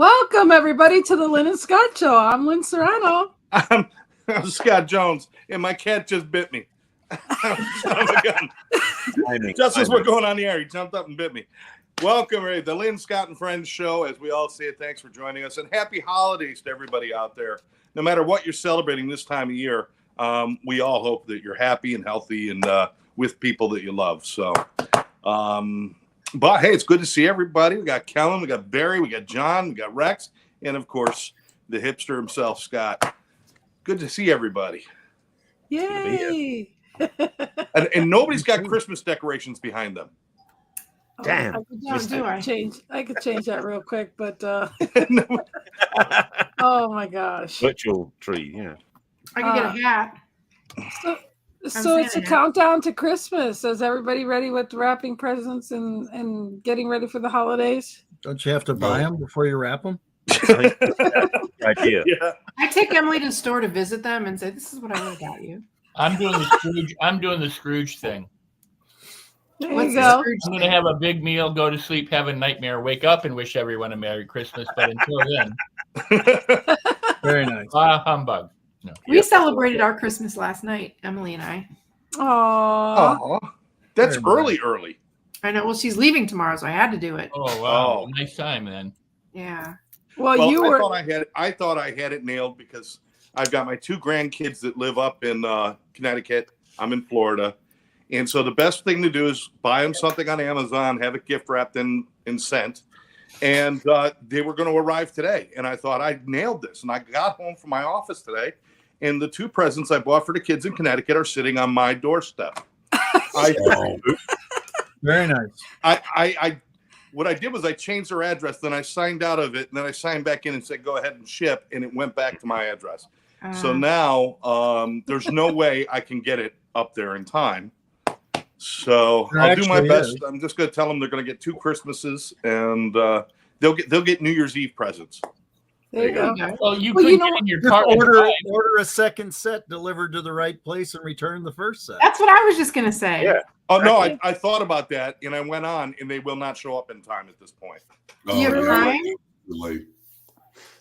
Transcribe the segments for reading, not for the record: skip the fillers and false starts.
Welcome, everybody, to the Lynn Scott Show. I'm Lynn Serrano. I'm Scott Jones, and my cat just bit me. Son of a gun. Just as we're going on the air, he jumped up and bit me. Welcome, everybody, the Lynn Scott and Friends Show. As we all say, thanks for joining us, and happy holidays to everybody out there. No matter what you're celebrating this time of year, we all hope that you're happy and healthy and with people that you love. So, but hey, it's good to see everybody. We got Kellen, we got Barry, we got John, we got Rex, and of course, the hipster himself, Scott. Good to see everybody. Yay! And nobody's got Christmas decorations behind them. Damn. I could change that real quick, but oh my gosh. Virtual tree, yeah. I could get a hat. So it's a countdown to Christmas. Is everybody ready with wrapping presents and getting ready for the holidays? Don't you have to buy them before you wrap them? Idea. Yeah. I take Emily to the store to visit them and say, "This is what I would have got you." I'm doing the Scrooge thing. There What's you the go. Scrooge I'm going to have a big meal, go to sleep, have a nightmare, wake up, and wish everyone a Merry Christmas. But until then, Very nice. humbug. No. We celebrated our Christmas last night, Emily and I. Aww. Oh, that's Very early. I know. Well, she's leaving tomorrow, so I had to do it. Oh wow! Oh. Nice time then. Yeah. Well, you were. I thought I had it nailed because I've got my two grandkids that live up in Connecticut. I'm in Florida. And so the best thing to do is buy them something on Amazon, have it gift wrapped and sent. And they were going to arrive today. And I thought I nailed this. And I got home from my office today. And the two presents I bought for the kids in Connecticut are sitting on my doorstep. Very nice. What I did was I changed their address. Then I signed out of it. And then I signed back in and said, go ahead and ship. And it went back to my address. So now there's no way I can get it up there in time. So I'll do my best. I'm just going to tell them they're going to get two Christmases, and they'll get New Year's Eve presents. There you go. Well, you Well, could you get know- in your Just car. and drive. order a second set delivered to the right place and return the first set. That's what I was just gonna say. Yeah. Oh, no, I thought about that, and I went on, and they will not show up in time at this point. Do you have Prime? Late.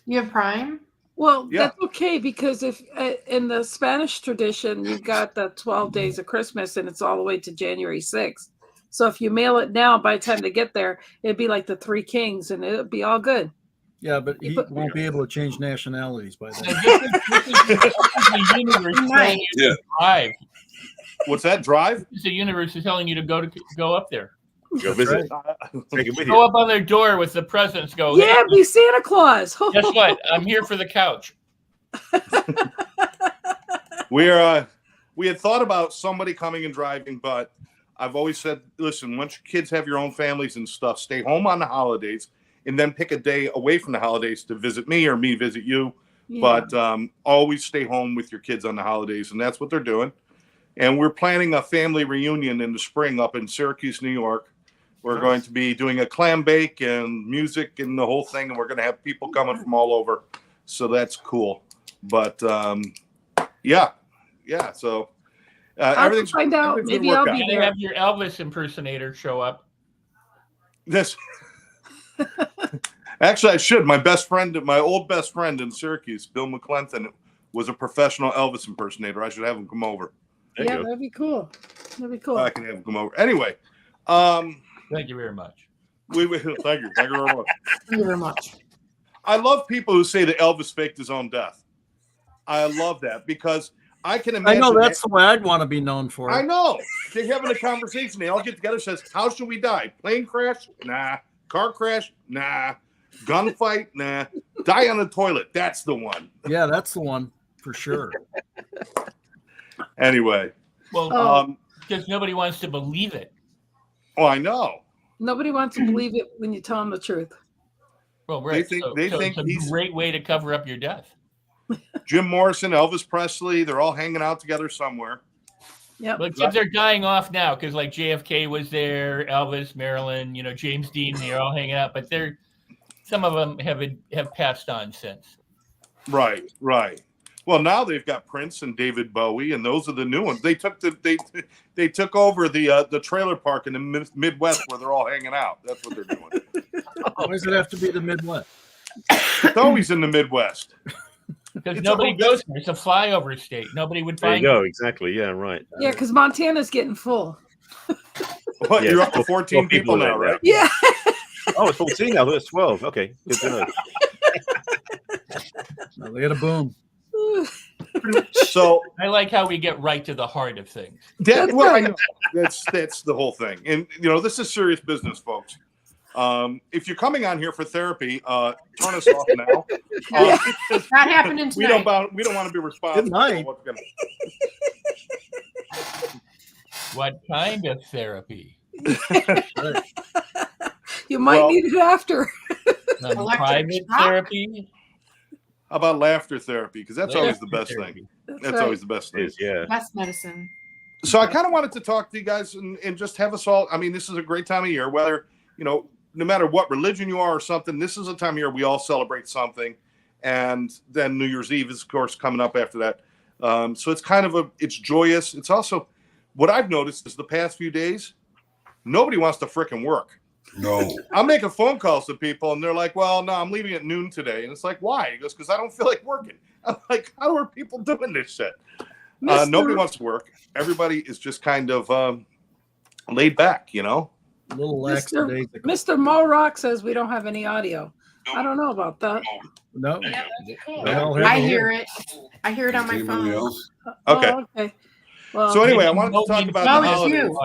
You have Prime? Well, Yeah. that's okay because if in the Spanish tradition, you've got the 12 days of Christmas and it's all the way to January 6th. So if you mail it now, by the time they get there, it'd be like the Three Kings and it'll be all good. Yeah, but he won't be able to change nationalities by then. This is the universe telling you to drive. What's that, drive? This is the universe is telling you to go up there. Go visit. Take it with Go you. up on their door with the presents. Go. Yeah, Hey, be Santa Claus. guess what? I'm here for the couch. We had thought about somebody coming and driving, but I've always said, listen, once your kids have your own families and stuff, stay home on the holidays and then pick a day away from the holidays to visit me or me visit you. Yeah. But always stay home with your kids on the holidays, and that's what they're doing. And we're planning a family reunion in the spring up in Syracuse, New York. We're going to be doing a clam bake and music and the whole thing, and we're going to have people coming from all over. So that's cool. But yeah. So I'll everything's find out. everything's Maybe gonna I'll work be out. You there. have your Elvis impersonator show up. This actually, I should. My old best friend in Syracuse, Bill McClenton, was a professional Elvis impersonator. I should have him come over. There you Yeah, go. that'd be cool. That'd be cool. I can have him come over. Anyway, Thank you very much. thank you very much. Thank you very much. I love people who say that Elvis faked his own death. I love that because I can I imagine. know that's the way I'd want to be known for. I know. They're having a conversation. They all get together. Says, "How should we die? Plane crash? Nah. Car crash? Nah. Gunfight? Nah. Die on the toilet? That's the one." Yeah, that's the one for sure. Anyway, Well, because nobody wants to believe it. oh, I know. Nobody wants to believe it when you tell them the truth. Well, right. think it's he's- a great way to cover up your death. Jim Morrison, Elvis Presley, they're all hanging out together somewhere. Yep. But except they're dying off now because like JFK was there, Elvis, Marilyn, James Dean, they're all hanging out. But some of them have passed on since. Right. Well, now they've got Prince and David Bowie, and those are the new ones. They took they took over the trailer park in the Midwest where they're all hanging out. That's what they're doing. Why does it have to be the Midwest? It's always in the Midwest. Because It's nobody all- goes there. It's a flyover state. Nobody would There find you go. Exactly. Yeah. Right. Yeah, because Montana's getting full. What, Yeah, you're up to 12 14 people now, there right? Yeah. Oh, it's 14 now. It's 12. Okay. Good to know. Now they had a boom. So I like how we get right to the heart of things. That's well, I right. know that's the whole thing, and this is serious business, folks. If you're coming on here for therapy, turn us off now. Yeah. Not happening We tonight. don't want to be responsible. It might. For what's gonna, What kind of therapy? You might Well- need it after. Electric Private shock? therapy? how about laughter therapy? Because that's always the best Therapy. thing. That's That's right. always the best It thing. is. Yeah. Best medicine. So I kind of wanted to talk to you guys and just have us all. I mean, this is a great time of year, whether, no matter what religion you are or something, this is a time of year we all celebrate something. And then New Year's Eve is, of course, coming up after that. So it's kind of it's joyous. It's also, what I've noticed is the past few days, nobody wants to frickin' work. No. I'm making phone calls to people and they're like, well, no, I'm leaving at noon today. And it's like, why? He goes, because I don't feel like working. I'm like, how are people doing this shit? Mr. Nobody wants to work. Everybody is just kind of laid back, A little Mr. lackadaisical. Mr. Mo Rock says we don't have any audio. I don't know about that. No. Yeah. They all have I it hear it. I hear it on my Anybody phone. else? Okay. Oh, okay. Well, So anyway, I Maybe wanted to talk nobody- about No, the it's holidays. you.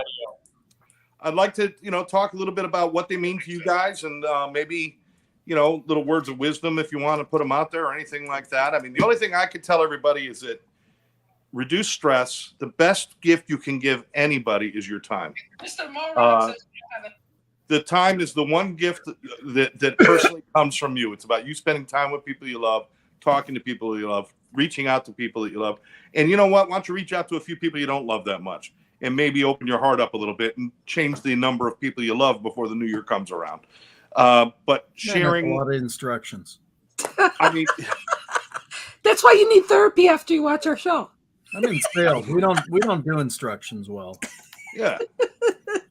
I'd like to, talk a little bit about what they mean to you guys and maybe, little words of wisdom if you want to put them out there or anything like that. I mean, the only thing I could tell everybody is that reduce stress. The best gift you can give anybody is your time. Mr. Mo Uh, The time is the one gift that personally comes from you. It's about you spending time with people you love, talking to people you love, reaching out to people that you love. And you know what? Why don't you reach out to a few people you don't love that much and maybe open your heart up a little bit and change the number of people you love before the new year comes around. But That's a sharing, lot of instructions. I mean, That's why you need therapy after you watch our show. I'm in sales. We don't do instructions well. yeah.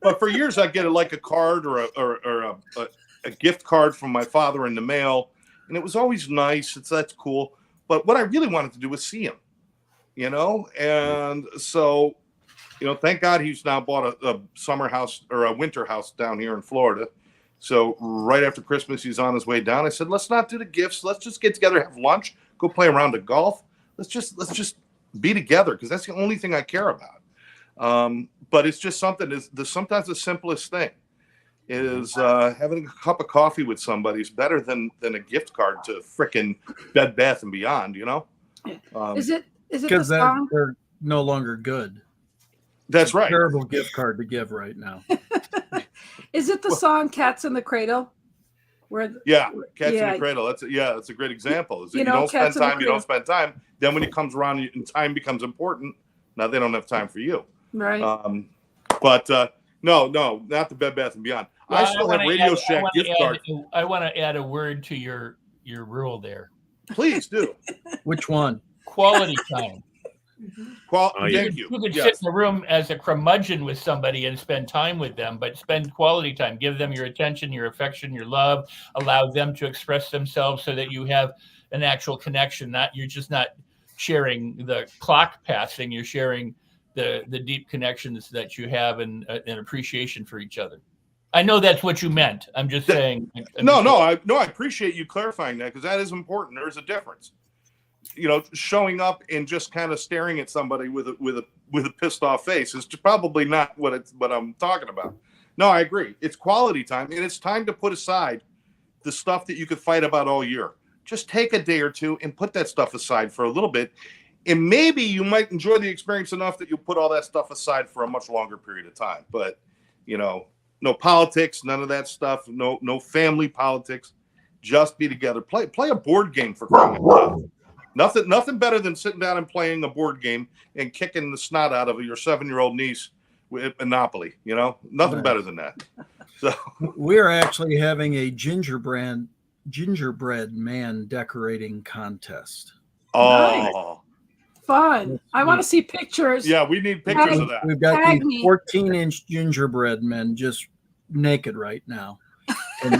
But for years, I get like a card or a gift card from my father in the mail, and it was always nice. That's cool. But what I really wanted to do was see him, and so, thank God he's now bought a summer house or a winter house down here in Florida. So right after Christmas, he's on his way down. I said, let's not do the gifts. Let's just get together, have lunch, go play a round of golf. Let's just be together because that's the only thing I care about. But it's just something sometimes the simplest thing is having a cup of coffee with somebody is better than a gift card to frickin' Bed Bath and Beyond, Is it the Because song? they're no longer good. That's right. Terrible gift card to give right now. Is it the song "Cats in the Cradle"? Where Yeah, Cats in Yeah. the Cradle. That's a great example. Is that You you know, don't spend Cats in the time, you don't Cradle. spend time. Then when it comes around and time becomes important, now they don't have time for you. right? But no, not the Bed Bath and Beyond. I still have Radio Shack gift card. I want to add a word to your rule there. Please do. Which one? Quality time. Oh, yeah. Thank you. You could Yes. sit in a room as a curmudgeon with somebody and spend time with them, but spend quality time. Give them your attention, your affection, your love. Allow them to express themselves so that you have an actual connection. You're just not sharing the clock passing. You're sharing the deep connections that you have and an appreciation for each other. I know that's what you meant. I'm just saying. I appreciate you clarifying that because that is important. There is a difference. Showing up and just kind of staring at somebody with a pissed off face is probably not what I'm talking about. No, I agree. It's quality time, and it's time to put aside the stuff that you could fight about all year. Just take a day or two and put that stuff aside for a little bit, and maybe you might enjoy the experience enough that you put all that stuff aside for a much longer period of time. But no politics, none of that stuff. No family politics. Just be together. Play a board game for crying out loud. Nothing better than sitting down and playing a board game and kicking the snot out of your 7-year-old niece with Monopoly. Nothing better than that. So We're actually having a gingerbread man decorating contest. oh Fun. I want to see pictures. yeah, we need pictures of that. We've got Tag these me. 14-inch gingerbread men just naked right now. And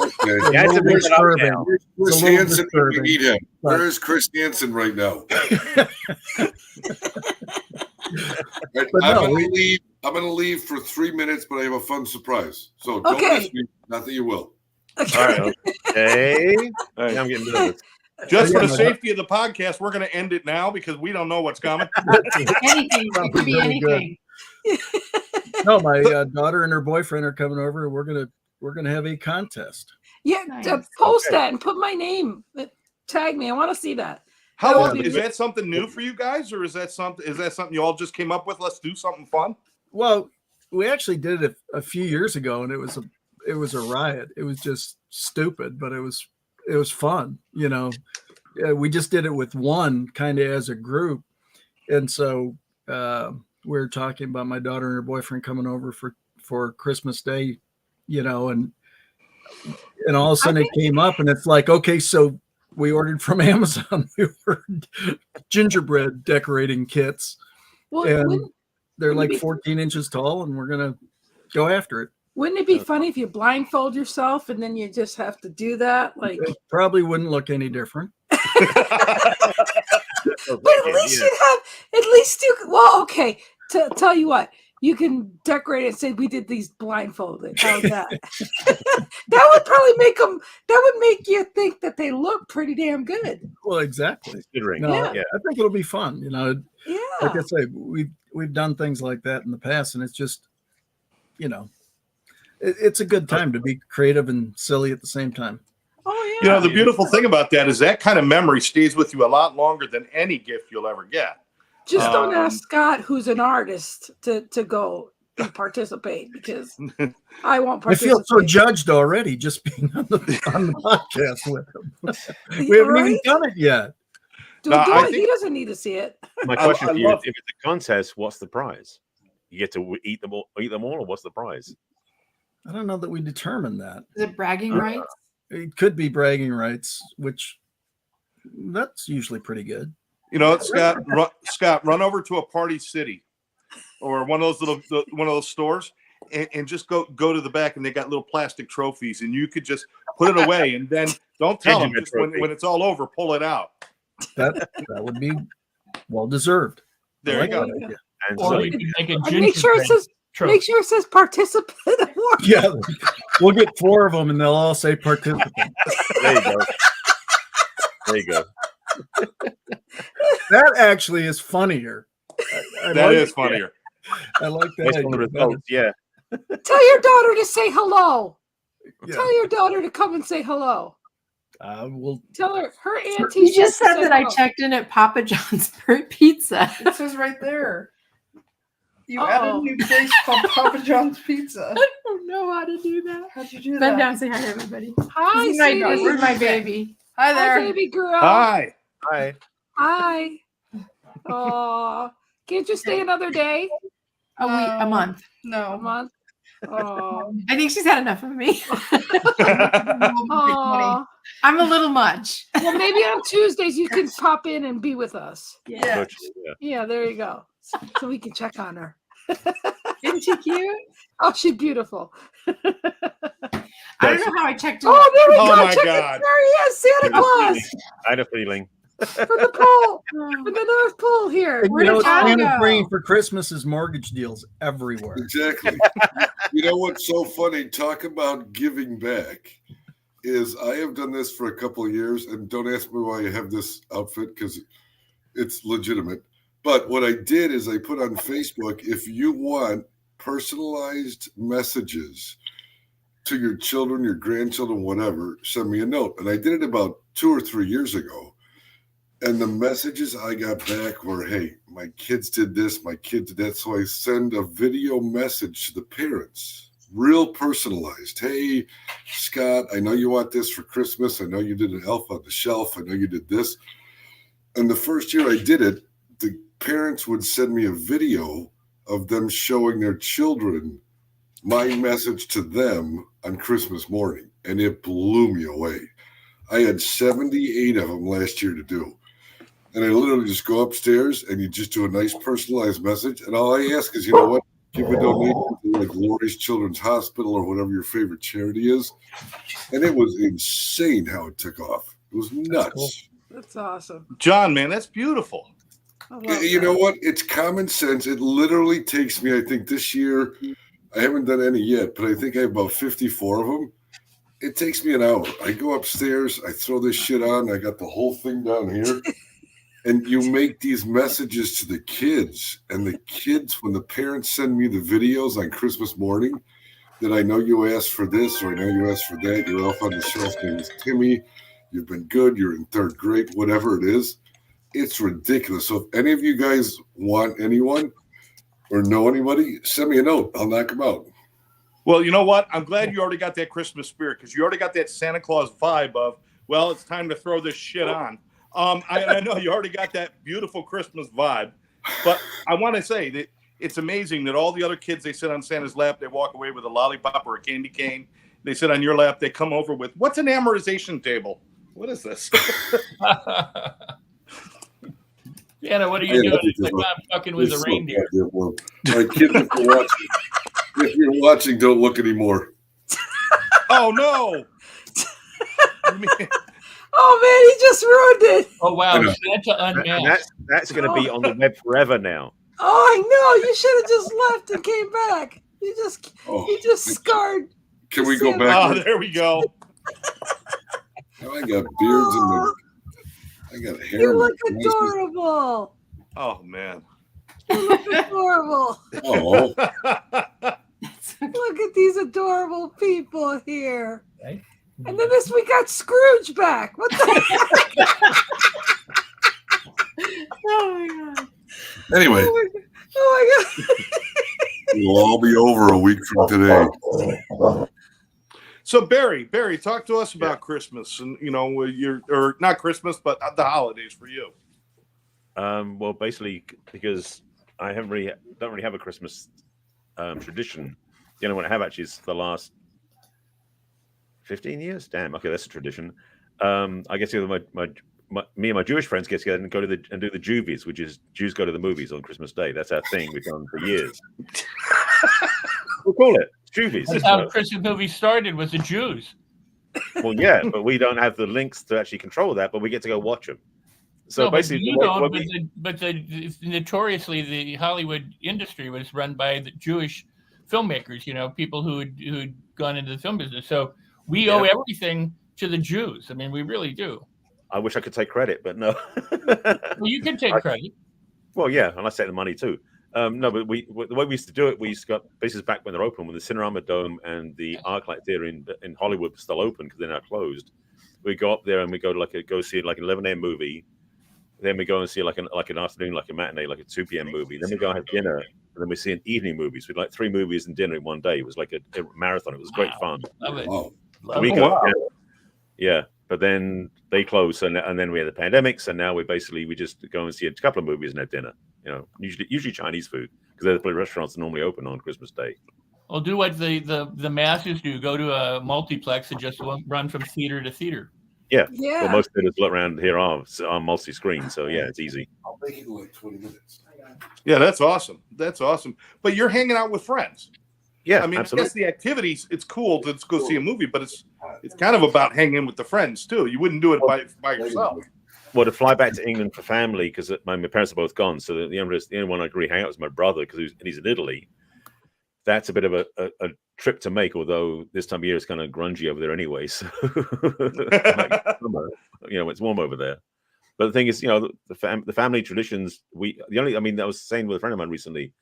Okay. You had to bring it up disturbing. now. Chris It's a little Hansen when we disturbing. need him. But- Where is Chris Hansen right now? Right, But I'm no, gonna we- leave. I'm gonna leave for 3 minutes, but I have a fun surprise. So don't Okay. miss me. Not that you will. All right. Hey, All right. I'm getting nervous. Just for Yeah, the safety of the podcast, we're going to end it now because we don't know what's coming. Anything. It could be Very good. anything. No, my daughter and her boyfriend are coming over. And we're gonna have a contest. Yeah, Nice. post Okay. that and put my name. Tag me. I want to see that. How Yeah, old but- is that? Something new for you guys, or is that something you all just came up with? Let's do something fun. Well, we actually did it a few years ago, and it was a riot. It was just stupid, but it was fun. You know, we just did it with one kind of as a group, and so we were talking about my daughter and her boyfriend coming over for Christmas Day, you know, and all of a sudden it came up, and it's like, okay, so we ordered from Amazon. We ordered gingerbread decorating kits, Well, and wouldn't, they're wouldn't it like be- 14 inches tall, and we're gonna go after it. wouldn't it be funny if you blindfold yourself and then you just have to do that? Like, It probably wouldn't look any different. but at least you'd have well, okay. Tell you what, you can decorate it and say we did these blindfolded. How's that? That would probably make you think that they look pretty damn good. Well, exactly. Considering, No, Yeah. I think it'll be fun. You know, Yeah. like I say, we've done things like that in the past, and it's just, you know, it's a good time to be creative and silly at the same time. Oh You yeah. know, the beautiful thing about that is that kind of memory stays with you a lot longer than any gift you'll ever get. Just don't Um, ask Scott, who's an artist, to go and participate because I won't I feel participate. so judged already just being on the podcast with him. We haven't even Right? done it yet. Do, No, do I it. He think- doesn't need to see it. My question I for you love- is: if it's a contest, what's the prize? You get to eat them all, or what's the prize? I don't know that we determined that. Is it bragging rights? It could be bragging rights, which that's usually pretty good. You know, Scott, run over to a Party City or one of those stores and just go to the back, and they got little plastic trophies, and you could just put it away, and then don't tell them. Gingerbread Just trophy. when it's all over, pull it out. That would be well deserved. There I you like go. that idea. And Or so you can make a And make sure it gingerbread says trophy. make sure it says participant award. Yeah, we'll get 4 of them, and they'll all say participant. there you go. There you go. That actually is funnier. I That like is it. funnier. I like that. Based on the idea better. results, yeah. Tell your daughter to say hello. Yeah. Tell your daughter to come and say hello. We'll Tell her auntie. You just said said that I hello. checked in at Papa John's for pizza. It says right there. You Uh-oh. added a new place called Papa John's Pizza. I don't know how to do that. How'd you do Bend that? down, say hi to everybody. Hi, This is my, sweetie. this is my baby. Hi Hi, there. baby girl. Hi. Hi. Hi. Oh, can't you stay another day? A week, a month. A No. month? Oh, I think she's had enough of me. oh. I'm a little much. Well, maybe on Tuesdays you can pop in and be with us. Yeah. Virtually, yeah. Yeah, there you go. So we can check on her. Isn't she cute? Oh, she's beautiful. I don't know how I checked in. Oh, there we Oh, go. my Check God. it. There he is, Santa Claus I had a feeling. for the pool, for the North Pole here. And Where you know did what John Santa's go? bringing for Christmas is mortgage deals everywhere. Exactly. You know what's so funny? Talk about giving back. Is I have done this for a couple of years, and don't ask me why I have this outfit because it's legitimate. But what I did is I put on Facebook, if you want personalized messages to your children, your grandchildren, whatever, send me a note. And I did it about 2 or 3 years ago. And the messages I got back were, hey, my kids did this, my kid did that. So I send a video message to the parents, real personalized. Hey, Scott, I know you want this for Christmas. I know you did an elf on the shelf. I know you did this. And the first year I did it, the parents would send me a video of them showing their children my message to them on Christmas morning. And it blew me away. I had 78 of them last year to do. And I literally just go upstairs and you just do a nice personalized message. And all I ask is, you know what? Give a donation to like Lori's Children's Hospital or whatever your favorite charity is. And it was insane how it took off. It was nuts. That's awesome. John, man, that's beautiful. I love You that. know what? It's common sense. It literally takes me, I think this year, I haven't done any yet, but I think I have about 54 of them. It takes me an hour. I go upstairs, I throw this shit on, I got the whole thing down here. And you make these messages to the kids. And the kids, when the parents send me the videos on Christmas morning, that I know you asked for this or I know you asked for that, you're off on the shelf, name is Timmy, you've been good, you're in third grade, whatever it is. It's ridiculous. So if any of you guys want anyone or know anybody, send me a note. I'll knock them out. Well, you know what? I'm glad you already got that Christmas spirit because you already got that Santa Claus vibe of, well, it's time to throw this shit on. I know you already got that beautiful Christmas vibe, but I want to say that it's amazing that all the other kids, they sit on Santa's lap, they walk away with a lollipop or a candy cane. They sit on your lap, they come over with, what's an amortization table? What is this? Anna, what are you doing? It's like I'm fucking with the reindeer. All right, kids, if you're watching, don't look anymore. Oh, no. Oh man, he just ruined it. Oh wow, Santa And unmasked. that's going to be on the web forever now. Oh, I know. You should have just left and came back. You just scarred. Can we go Santa. back? Oh, there we go. Oh, I got beards in my. I got hair. You in my look glasses. adorable. Oh, man. You look adorable. Oh, Look at these adorable people here. Right? And then we got Scrooge back. What the heck? Oh my god. anyway, Oh my god. it'll all be over a week from today. So Barry, talk to us about Christmas and or not Christmas, but the holidays for you. Well, basically, because I don't really have a Christmas tradition. The only one I have actually is the last 15 years. Damn. Okay, that's a tradition. I guess me and my Jewish friends get together and go to do the Juvies, which is Jews go to the movies on Christmas Day. That's our thing. We've done for years. We'll call it Juvies. That's how Christmas movies started, was the Jews. Well, yeah, but we don't have the links to actually control that, but we get to go watch them. So No, basically, you don't, notoriously the Hollywood industry was run by the Jewish filmmakers, people who'd gone into the film business. So we owe everything to the Jews. I mean, we really do. I wish I could take credit, but no. Well, you can take credit. Well, yeah, and I take the money too. No, but the way we used to do it, we used to go, this is back when they're open, when the Cinerama Dome and the ArcLight Theater in Hollywood was still open because they're now closed. We go up there and we go to go see like an 11 a.m. movie. Then we go and see like an afternoon, like a matinee, like a 2 p.m. movie. Then we go and have dinner, and then we see an evening movies. We like 3 movies and dinner in one day. It was like a marathon. It was great fun. Love it. Wow. Love We it. go, yeah. But then they closed, and then we had the pandemic. So now we just go and see a couple of movies and have dinner. Usually Chinese food because they're the restaurants that normally open on Christmas Day. Well, do what the masses do. Go to a multiplex and just run from theater to theater. Yeah. Yeah. Well, most theaters around here are multi-screen, so yeah, it's easy. I'll make it in like 20 minutes. Yeah, that's awesome. That's awesome. But you're hanging out with friends. Yeah, I mean, absolutely. I guess the activities, it's cool to go see a movie, but it's kind of about hanging with the friends too. You wouldn't do it by yourself. Well, to fly back to England for family because my parents are both gone, so the only one I agree hang out was my brother because he's in Italy. That's a bit of a trip to make, although this time of year is kind of grungy over there anyway. So, it's warm over there. But the thing is, the family traditions. I was saying with a friend of mine recently.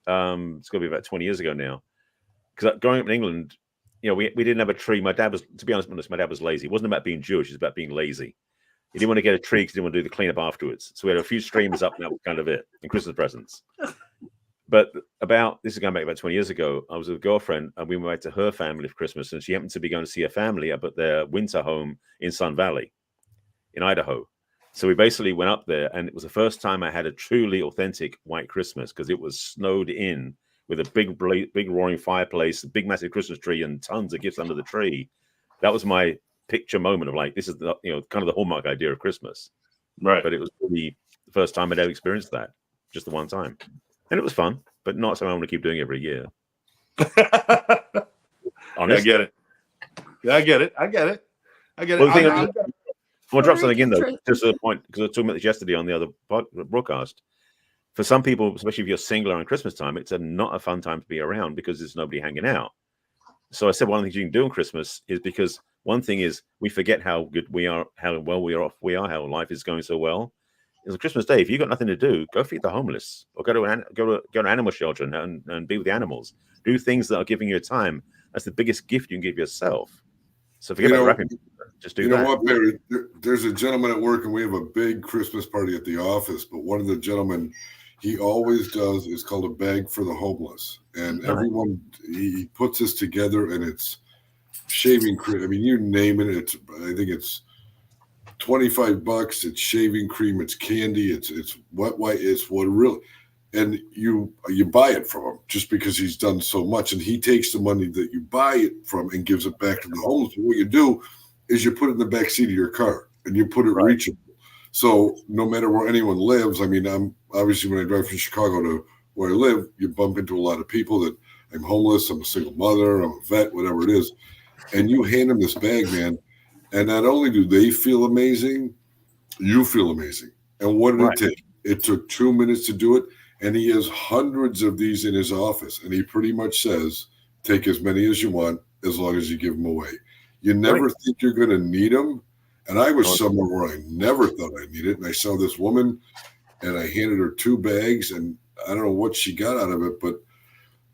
It's going to be about 20 years ago now. Because growing up in England, we didn't have a tree. My dad was, to be honest, my dad was lazy. It wasn't about being Jewish; it was about being lazy. He didn't want to get a tree because he didn't want to do the cleanup afterwards. So we had a few streamers up, and that was kind of it, and Christmas presents. But this is going back about 20 years ago. I was with a girlfriend, and we went to her family for Christmas, and she happened to be going to see her family up at their winter home in Sun Valley, in Idaho. So we basically went up there, and it was the first time I had a truly authentic white Christmas because it was snowed in with a big roaring fireplace, a big massive Christmas tree, and tons of gifts under the tree. That was my picture moment of like, this is the kind of the hallmark idea of Christmas, Right. But it was really the first time I'd ever experienced that, just the one time. And it was fun, but not something I want to keep doing every year. I Honest. get it. Yeah, I get it. I get it. Well, the thing I'm I want to drop something in though, just to the point, because I was talking about this yesterday on the other broadcast. For some people, especially if you're single around Christmas time, it's not a fun time to be around because there's nobody hanging out. So I said one of the things you can do on Christmas is, because one thing is we forget how good we are, how well we are off, how life is going so well. It's a Christmas Day. If you've got nothing to do, go feed the homeless, or go to an animal shelter and be with the animals. Do things that are giving you time. That's the biggest gift you can give yourself. So forget about wrapping. Just do that. You know what, Barry? There's a gentleman at work, and we have a big Christmas party at the office. But one of the gentlemen, he always does, is called a bag for the homeless, and everyone, he puts this together, and it's shaving cream. I mean, you name it. I think it's $25. It's shaving cream. It's candy. It's wet white. It's what really. And you buy it from him just because he's done so much, and he takes the money that you buy it from and gives it back to the homeless. What you do is you put it in the back seat of your car and you put it reachable. So no matter where anyone lives, I mean, I'm obviously, when I drive from Chicago to where I live, you bump into a lot of people that I'm homeless, I'm a single mother, I'm a vet, whatever it is, and you hand them this bag, man, and not only do they feel amazing, you feel amazing. And what did it take? It took 2 minutes to do it. And he has hundreds of these in his office. And he pretty much says, take as many as you want, as long as you give them away. You never think you're going to need them. And I was somewhere where I never thought I'd need it. And I saw this woman, and I handed her 2 bags. And I don't know what she got out of it, but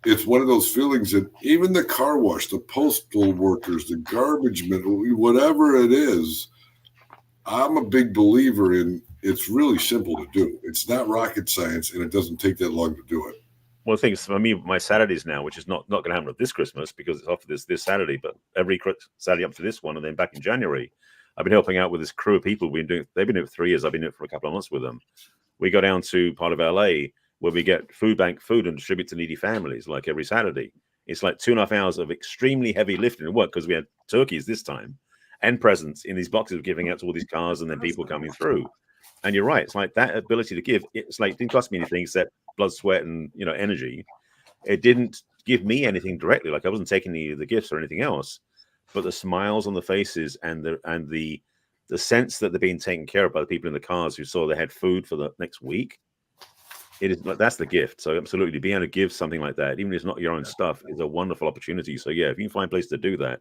it's one of those feelings that even the car wash, the postal workers, the garbage men, whatever it is, I'm a big believer in. It's really simple to do. It's not rocket science, and it doesn't take that long to do it. Well, the thing is, for me, my Saturdays now, which is not going to happen with this Christmas because it's off this Saturday, but every Saturday up to this one, and then back in January, I've been helping out with this crew of people. They've been doing it for 3 years. I've been doing it for a couple of months with them. We go down to part of LA where we get food bank food and distribute to needy families, like every Saturday. It's like 2.5 hours of extremely heavy lifting and work because we had turkeys this time and presents in these boxes giving out to all these cars and then people coming through. And you're right. It's like that ability to give. It's like it didn't cost me anything except blood, sweat, and energy. It didn't give me anything directly. Like I wasn't taking any of the gifts or anything else. But the smiles on the faces and the sense that they're being taken care of by the people in the cars who saw they had food for the next week. That's the gift. So absolutely, to be able to give something like that, even if it's not your own stuff, is a wonderful opportunity. So yeah, if you can find a place to do that,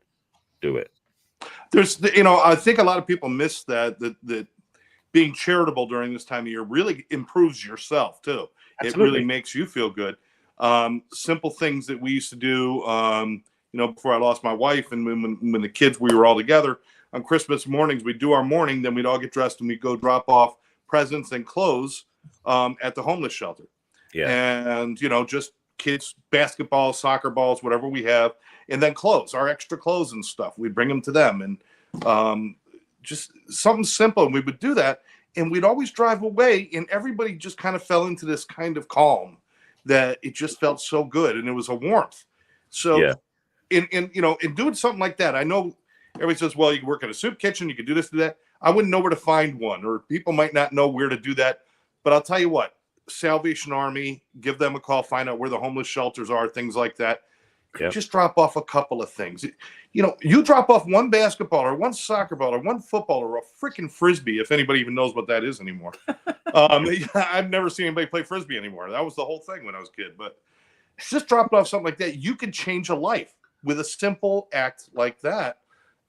do it. There's, I think a lot of people miss that being charitable during this time of year really improves yourself too. Absolutely. It really makes you feel good. Simple things that we used to do, before I lost my wife and when the kids, we were all together on Christmas mornings, we'd do our morning, then we'd all get dressed and we'd go drop off presents and clothes at the homeless shelter. Yeah. And, just kids, basketballs, soccer balls, whatever we have, and then clothes, our extra clothes and stuff. We'd bring them to them and, just something simple. And we would do that and we'd always drive away and everybody just kind of fell into this kind of calm that it just felt so good. And it was a warmth. So in doing something like that, I know everybody says, well, you can work in a soup kitchen, you can do this, do that. I wouldn't know where to find one, or people might not know where to do that. But I'll tell you what, Salvation Army, give them a call, find out where the homeless shelters are, things like that. Yep. Just drop off a couple of things. You drop off one basketball or one soccer ball or one football or a freaking Frisbee, if anybody even knows what that is anymore. I've never seen anybody play Frisbee anymore. That was the whole thing when I was a kid. But just dropping off something like that, you could change a life with a simple act like that.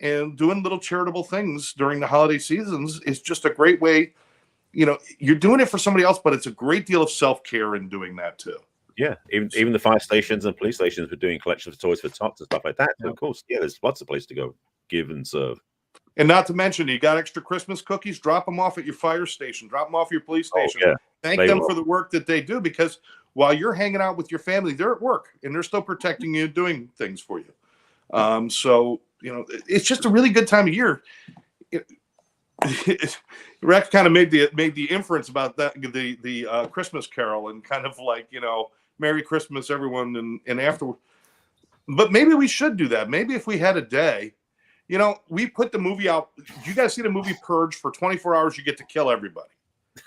And doing little charitable things during the holiday seasons is just a great way. You're doing it for somebody else, but it's a great deal of self-care in doing that too. Yeah, even the fire stations and police stations were doing collections of toys for tots and stuff like that. So of course, there's lots of places to go give and serve. And not to mention, you got extra Christmas cookies, drop them off at your fire station, drop them off at your police station. Oh, yeah. Thank them for the work that they do, because while you're hanging out with your family, they're at work and they're still protecting you, doing things for you. So it's just a really good time of year. Rex kind of made the inference about that, the Christmas Carol, and kind of like, Merry Christmas, everyone, and after. But maybe we should do that. Maybe if we had a day, we put the movie out. You guys see the movie Purge? For 24 hours, you get to kill everybody.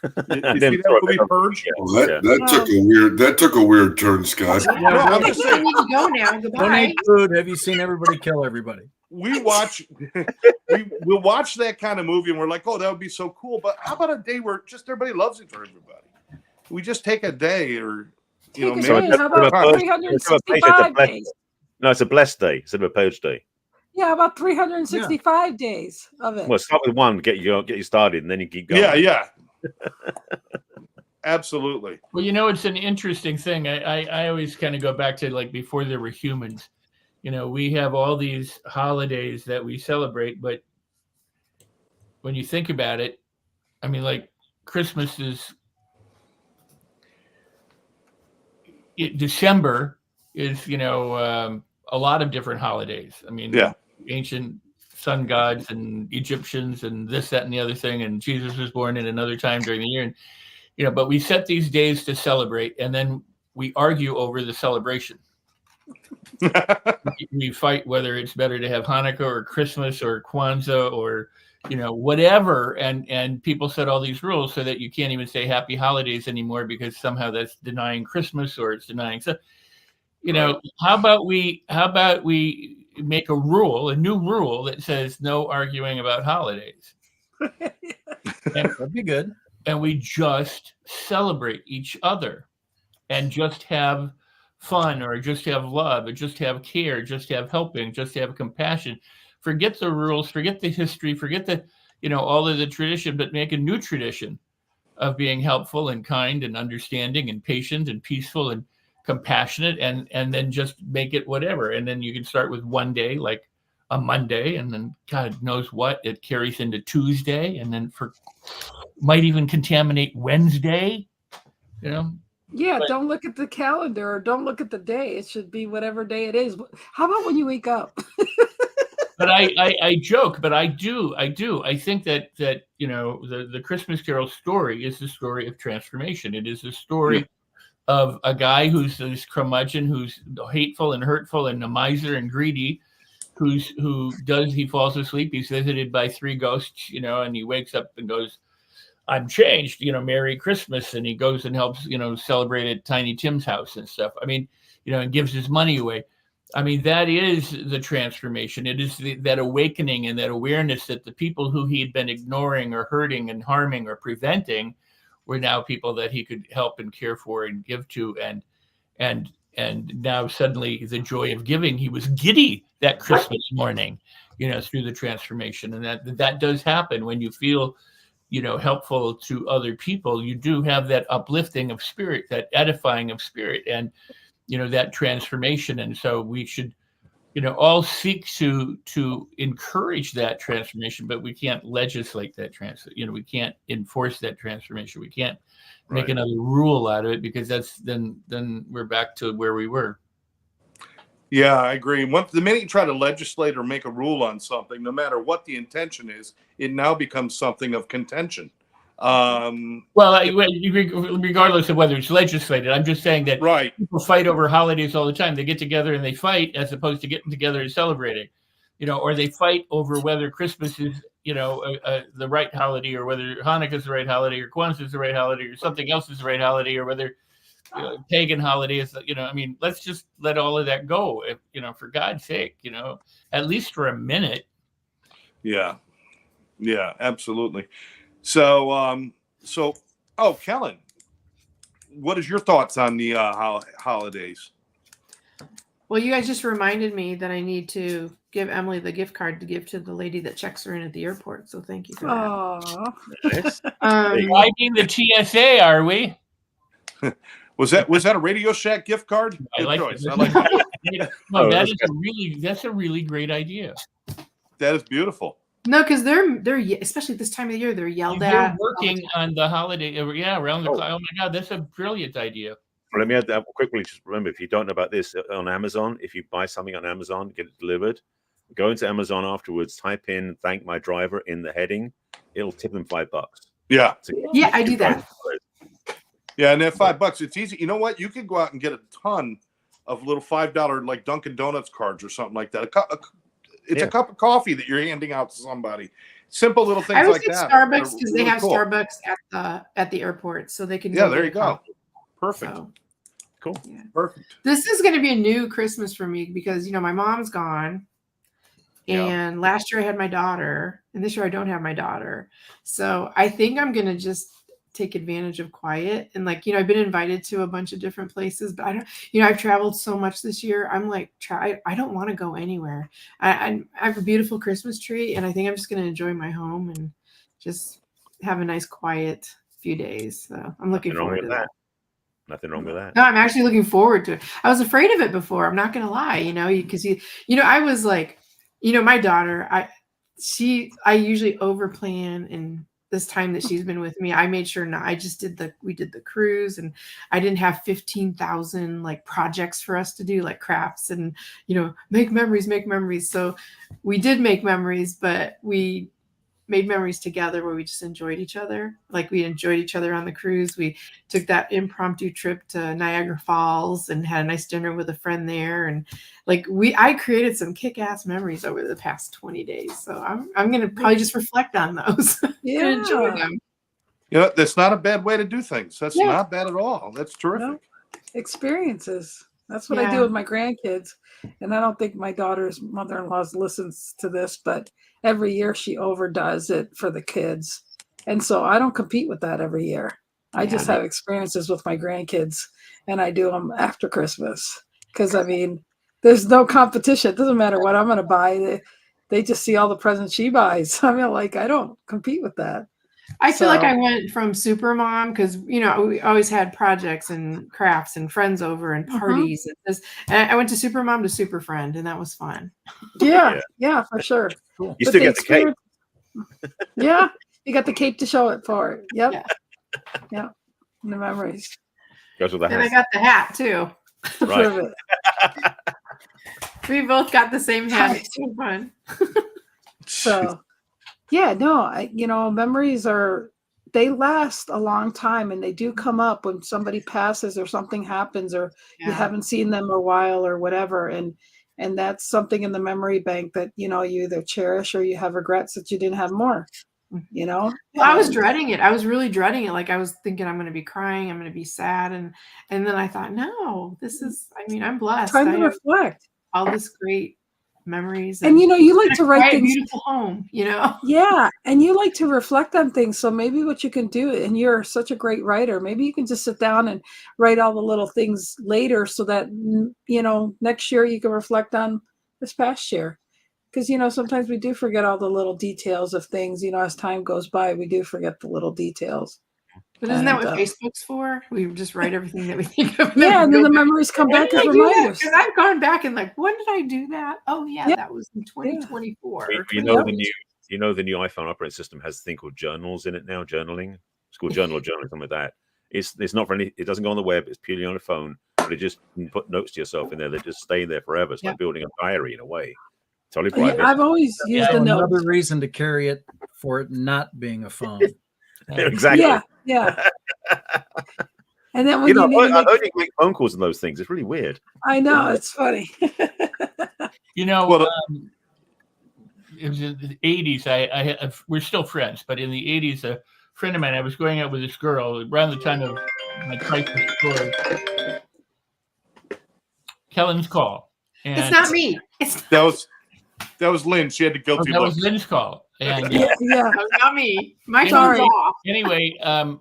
You And see then that throw it movie back on- Purge? Well, Yeah. that took a weird turn, Scott. No, I'm I just saying, need to go now. Don't Goodbye. eat food. Have you seen everybody kill everybody? we watch we'll watch that kind of movie and we're like, oh, that would be so cool. But how about a day where just everybody loves each other, everybody? We just take a day, or you know, Take a maybe day. How about Time. 365 days? No, it's a blessed day instead of a purge day. Yeah, about 365 days of it. Well, start with one, get you started, and then you keep going. Yeah. Absolutely. Well, you know, it's an interesting thing. I always kind of go back to like before there were humans. You know, we have all these holidays that we celebrate, but when you think about it, I mean, like Christmas December is, you know, a lot of different holidays. I mean, Yeah. ancient sun gods and Egyptians and this, that, and the other thing. And Jesus was born in another time during the year. And, you know, but we set these days to celebrate, and then we argue over the celebration. We fight whether it's better to have Hanukkah or Christmas or Kwanzaa or, you know, whatever. And people set all these rules so that you can't even say happy holidays anymore because somehow that's denying Christmas or it's denying. So, you know, how about we make a new rule that says no arguing about holidays. That'd be good. And we just celebrate each other and just have fun or just have love or just have care, just have helping, just have compassion. Forget the rules, forget the history, forget the, you know, all of the tradition, but make a new tradition of being helpful and kind and understanding and patient and peaceful and compassionate, and then just make it whatever. And then you can start with one day, like a Monday, and then God knows what it carries into Tuesday, and then might even contaminate Wednesday, you know. Yeah, don't look at the calendar or don't look at the day. It should be whatever day it is. How about when you wake up? But I joke, but I do. I think that you know, the Christmas Carol story is the story of transformation. It is the story of a guy who's this curmudgeon, who's hateful and hurtful and a miser and greedy, he falls asleep. He's visited by three ghosts, you know, and he wakes up and goes, I'm changed, you know, Merry Christmas. And he goes and helps, you know, celebrate at Tiny Tim's house and stuff. I mean, you know, and gives his money away. I mean, that is the transformation. It is that awakening and that awareness that the people who he had been ignoring or hurting and harming or preventing were now people that he could help and care for and give to. And now suddenly the joy of giving, he was giddy that Christmas morning, you know, through the transformation. And that does happen when you feel, you know, helpful to other people. You do have that uplifting of spirit, that edifying of spirit, and, you know, that transformation. And so we should, you know, all seek to encourage that transformation, but we can't legislate that you know, we can't enforce that transformation. We can't make another rule out of it, because that's then we're back to where we were. Yeah, I agree. The minute you try to legislate or make a rule on something, no matter what the intention is, it now becomes something of contention. Regardless of whether it's legislated, I'm just saying that people fight over holidays all the time. They get together and they fight, as opposed to getting together and celebrating, you know, or they fight over whether Christmas is, you know, the right holiday, or whether Hanukkah is the right holiday, or Kwanzaa is the right holiday, or something else is the right holiday, or whether, you know, pagan holiday is, you know, I mean, let's just let all of that go, you know, for God's sake, you know, at least for a minute. Yeah, absolutely. So, Kellen, what is your thoughts on the holidays? Well, you guys just reminded me that I need to give Emily the gift card to give to the lady that checks her in at the airport. So thank you for that. Nice. I mean the TSA, are we? Was that a Radio Shack gift card? Good choice. I like that. No, that's a really great idea. That is beautiful. No, because they're especially this time of the year, they're yelled at. They're working on the holiday, around the clock. Oh my God, that's a brilliant idea. Well, let me add that quickly. Just remember, if you don't know about this, on Amazon, if you buy something on Amazon, get it delivered, go into Amazon afterwards, type in "thank my driver" in the heading. It'll tip them $5. Yeah. Yeah, I do that. Yeah, and that $5, it's easy. You know what? You could go out and get a ton of little $5 like Dunkin' Donuts cards or something like that. It's a cup of coffee that you're handing out to somebody, Simple little I things always like get that. Starbucks are because they really have cool. Starbucks at the airport, so they can Yeah, go there get you a go. coffee. Perfect. So, Cool. yeah. Perfect. This is going to be a new Christmas for me because my mom's gone, Yeah. and last year I had my daughter, and this year I don't have my daughter. So I think I'm going to just take advantage of quiet and I've been invited to a bunch of different places, but I don't, I've traveled so much this year. I'm like, I don't want to go anywhere. I have a beautiful Christmas tree, and I think I'm just going to enjoy my home and just have a nice quiet few days. So I'm looking Nothing wrong forward with to that. Nothing wrong with that. No, I'm actually looking forward to it. I was afraid of it before. I'm not going to lie, because I was like, my daughter, I usually overplan, and this time that she's been with me, I made sure we did the cruise, and I didn't have 15,000 projects for us to do, like crafts and, make memories. So we did make memories, but we made memories together where we just enjoyed each other. Like we enjoyed each other on the cruise. We took that impromptu trip to Niagara Falls and had a nice dinner with a friend there. And I created some kick-ass memories over the past 20 days. So I'm going to probably just reflect on those and enjoy them. That's not a bad way to do things. That's not bad at all. That's terrific. No. Experiences. That's what I do with my grandkids. And I don't think my daughter's mother-in-law listens to this, but every year she overdoes it for the kids. And so I don't compete with that every year. I just have experiences with my grandkids, and I do them after Christmas. Because, there's no competition. It doesn't matter what I'm going to buy. They just see all the presents she buys. I don't compete with that. I feel like I went from super mom because, we always had projects and crafts and friends over and parties. And I went to super mom to super friend, and that was fun. Yeah, for sure. Cool. You still get the cape. Yeah, you got the cape to show it for it. Yep. Yeah. The memories. Goes with the hat. And I got the hat too. Right. We both got the same hat. It's so fun. So, memories they last a long time, and they do come up when somebody passes or something happens, or you haven't seen them a while or whatever. And that's something in the memory bank that, you either cherish or you have regrets that you didn't have more, Well, I was dreading it. I was really dreading it. I was thinking I'm going to be crying. I'm going to be sad. And then I thought, no, this is, I'm blessed. Time to reflect. All this great memories. And you like to write things. Beautiful home, Yeah, and you like to reflect on things. So maybe what you can do, and you're such a great writer, maybe you can just sit down and write all the little things later, so that next year you can reflect on this past year. Because sometimes we do forget all the little details of things. As time goes by, we do forget the little details. But isn't that what Facebook's for? We just write everything that we think of. Yeah, and then the memories come back as reminders. Because I've gone back and when did I do that? Oh yeah, that was in 2024. The new iPhone operating system has a thing called journals in it now. Journaling. It's called journal or journaling, something like that. It's not for any. It doesn't go on the web. It's purely on a phone. But it just put notes to yourself in there. They just stay there forever. It's like building a diary in a way. Totally private. I've always used the notes. Another reason to carry it for it not being a phone. Exactly. Yeah. And then when I only make phone calls and those things. It's really weird. I know, it's funny. It was in the 80s. We're still friends, but in the 80s, a friend of mine, I was going out with this girl around the time of my crisis story. Kellen's call. And it's not me. That was Lynn. She had the guilty that look. was Lynn's call. And Yeah. That was not me. My phone's off. Anyway, I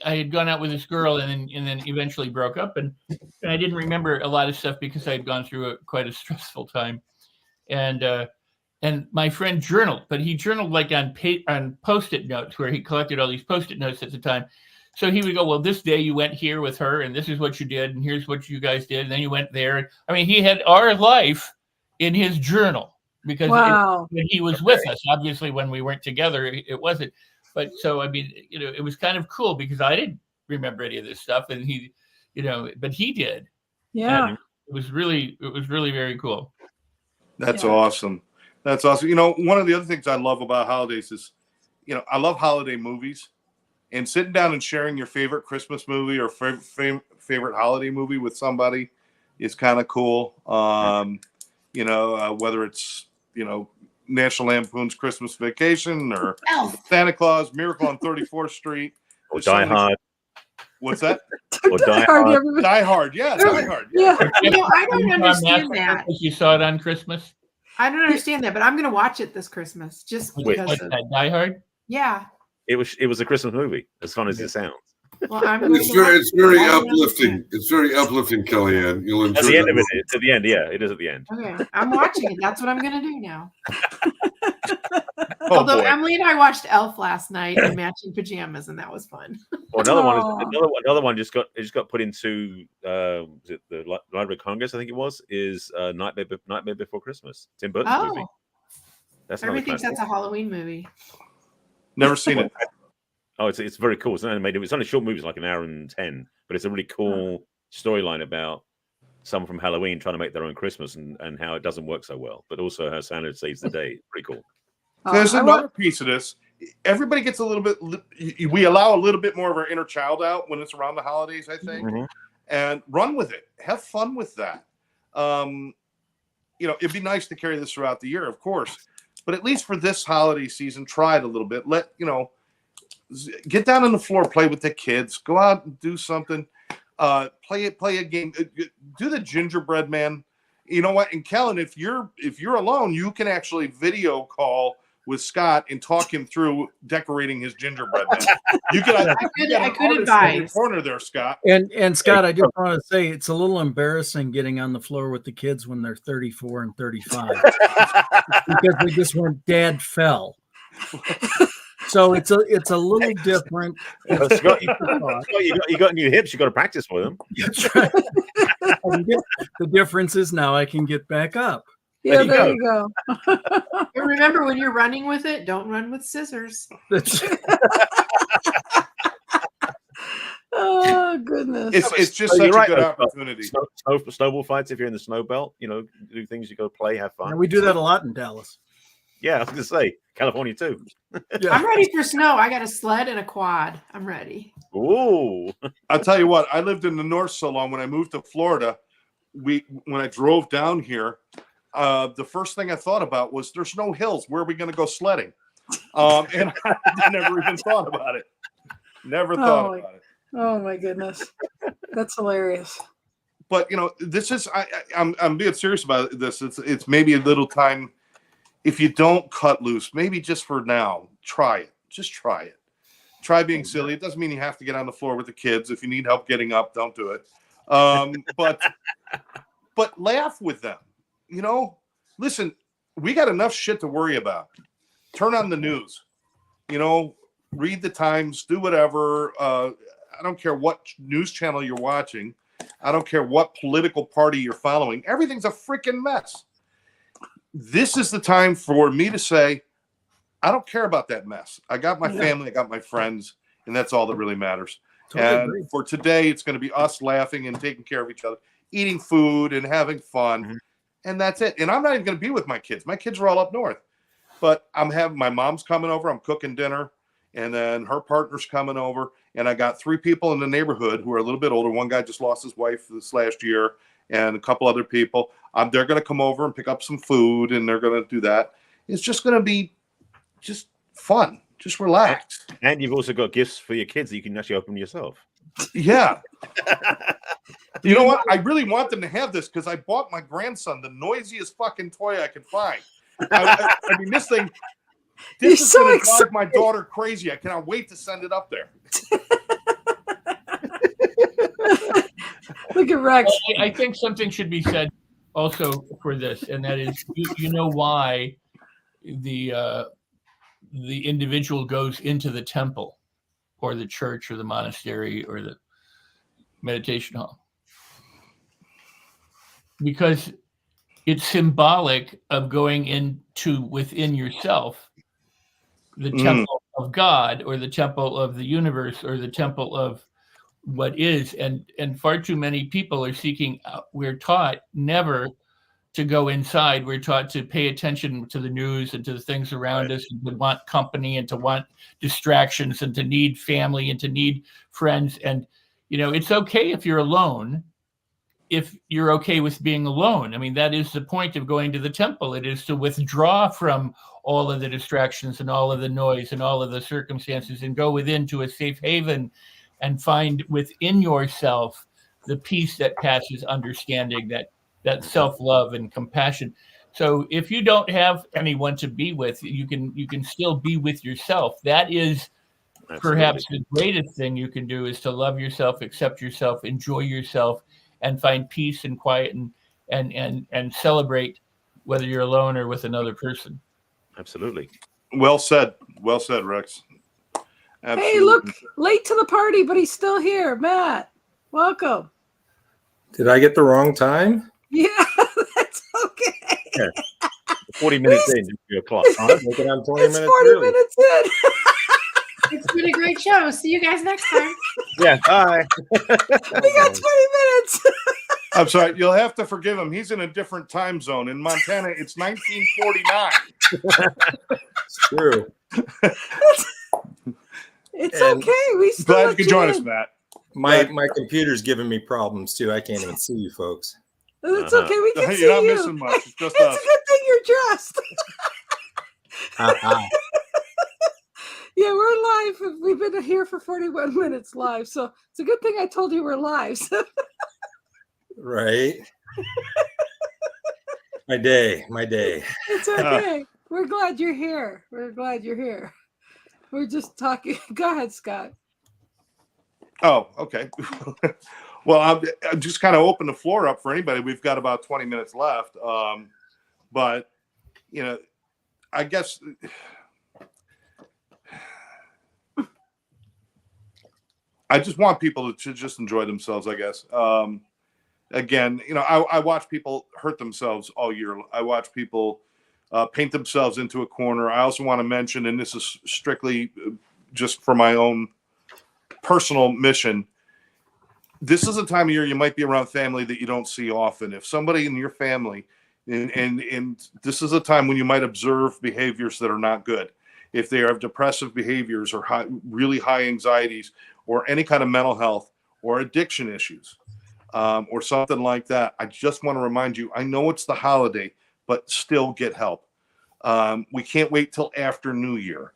had gone out with this girl and then eventually broke up, and I didn't remember a lot of stuff because I had gone through quite a stressful time, and my friend journaled, but he journaled on Post-it notes, where he collected all these Post-it notes at the time. So he would go, well, this day you went here with her, and this is what you did, and here's what you guys did, and then you went there. He had our life in his journal because when he was with us. Obviously, when we weren't together, it wasn't. But so, it was kind of cool because I didn't remember any of this stuff, and he, but he did. Yeah. And it was really very cool. That's awesome. That's awesome. One of the other things I love about holidays is, I love holiday movies, and sitting down and sharing your favorite Christmas movie or favorite holiday movie with somebody is kind of cool. Whether it's, National Lampoon's Christmas Vacation or Elf. Santa Claus, Miracle on 34th Street. Or There's so Die many- Hard. What's that? Or Die Hard, Hard. everybody- Die Hard. Yeah, Die Hard. Yeah. You know, I don't You saw understand Massacre that. because you saw it on Christmas. I don't understand that, but I'm gonna watch it this Christmas just Wait, because What's of that? Die Hard. yeah. It was a Christmas movie, as fun as it sounds. Well, I'm going It's to very, watch it's very it. I don't uplifting. understand. It's very uplifting, Kellyanne. You'll enjoy At the end of it. it, it's at the end, yeah, it is at the end. Okay, I'm watching it. That's what I'm gonna do now. Oh, Although boy. Emily and I watched Elf last night in matching pajamas, and that was fun. Well, another one Aw. is another one just got put into was it the Library of Congress? I think it was Nightmare Before Christmas. Tim Burton's movie. Oh, That's another everything classic. that's a Halloween movie. Never seen it. Oh, it's very cool. It's an animated. It's only a short movie. It's like an hour and 10, but it's a really cool storyline about someone from Halloween trying to make their own Christmas and how it doesn't work so well, but also how Santa saves the day. Pretty cool. There's I another piece of this. Everybody gets a little bit. We allow a little bit more of our inner child out when it's around the holidays, I think, Mhm. and run with it. Have fun with that. It'd be nice to carry this throughout the year, of course, but at least for this holiday season, try it a little bit. Get down on the floor, play with the kids, go out and do something. Play a game. Do the gingerbread man. You know what? And Kellen, if you're alone, you can actually video call with Scott and talk him through decorating his gingerbread man. You could. I could advise. Corner there, Scott. And Scott, I just want to say it's a little embarrassing getting on the floor with the kids when they're 34 and 35 because they just went dad fell. So it's a little different. Scott, you got new hips. You got to practice for them. That's right. The difference is now I can get back up. Yeah, There you there you go. But remember, when you're running with it, don't run with scissors. That's Oh goodness. It's just So such you're a right, good though, opportunity. Snowball fights if you're in the snow belt. Do things you go play, have fun. we do that a lot in Dallas. Yeah, I was going to say California too. Yeah. I'm ready for snow. I got a sled and a quad. I'm ready. Ooh, I'll tell you what. I lived in the North so long. When I moved to Florida, when I drove down here, the first thing I thought about was there's no hills. Where are we going to go sledding? And I never even thought about it. Never thought about it. Oh my goodness. That's hilarious. But this is I'm being serious about this. It's maybe a little time. If you don't cut loose, maybe just for now, try it. Just try it. Try being silly. It doesn't mean you have to get on the floor with the kids. If you need help getting up, don't do it. But laugh with them. Listen, we got enough shit to worry about. Turn on the news. Read the Times, do whatever. I don't care what news channel you're watching. I don't care what political party you're following. Everything's a freaking mess. This is the time for me to say, I don't care about that mess. I got my family, I got my friends, and that's all that really matters. Totally agree. For today, it's going to be us laughing and taking care of each other, eating food and having fun. Mm-hmm. And that's it. And I'm not even going to be with my kids. My kids are all up north. But my mom's coming over. I'm cooking dinner. And then her partner's coming over. And I got 3 people in the neighborhood who are a little bit older. One guy just lost his wife this last year. And a couple other people. They're going to come over and pick up some food. And they're going to do that. It's just going to be just fun. Just relax. and you've also got gifts for your kids that you can actually open yourself. Yeah. You know what? I really want them to have this because I bought my grandson the noisiest fucking toy I could find. I mean, this thing. You're This is so going to excited. drive my daughter crazy. I cannot wait to send it up there. Look at Rex. I think something should be said also for this, and that is, you know why the individual goes into the temple or the church or the monastery or the meditation hall? Because it's symbolic of going into within yourself, the temple of God or the temple of the universe or the temple of what is, and far too many people are seeking out. We're taught never to go inside. We're taught to pay attention to the news and to the things around us, and to want company and to want distractions and to need family and to need friends. And it's okay if you're alone, if you're okay with being alone. I mean, that is the point of going to the temple. It is to withdraw from all of the distractions and all of the noise and all of the circumstances and go within to a safe haven and find within yourself the peace that passes understanding, that self-love and compassion. So if you don't have anyone to be with, you can still be with yourself. That is perhaps the greatest thing you can do, is to love yourself, accept yourself, enjoy yourself, and find peace and quiet and celebrate, whether you're alone or with another person. Absolutely. Well said, Rex. Absolutely. Hey, look, late to the party, but he's still here. Matt, welcome. Did I get the wrong time? Yeah, that's okay. Yeah. 40 minutes in, just 2 o'clock. I'm looking on 20 It's minutes 40 early. minutes in. It's been a great show. See you guys next time. Yeah, bye. We got 20 minutes. I'm sorry, you'll have to forgive him. He's in a different time zone. In Montana, it's 1949. It's true. It's And okay. We still Glad you let could join in. us, Matt. My computer's giving me problems too. I can't even see you folks. It's okay. We can see You're not you. missing much. It's just It's us. a good thing you're dressed. Yeah, we're live. We've been here for 41 minutes live. So it's a good thing I told you we're live. So Right. My day. it's okay. We're glad you're here. We're just talking. Go ahead, Scott. Oh, okay. Well, I'm just kind of open the floor up for anybody. We've got about 20 minutes left. But, I guess I just want people to just enjoy themselves, I guess. Again, I watch people hurt themselves all year. I watch people paint themselves into a corner. I also want to mention, and this is strictly just for my own personal mission, this is a time of year you might be around family that you don't see often. If somebody in your family, and this is a time when you might observe behaviors that are not good. If they have depressive behaviors or really high anxieties or any kind of mental health or addiction issues or something like that, I just want to remind you, I know it's the holiday, but still get help. We can't wait till after New Year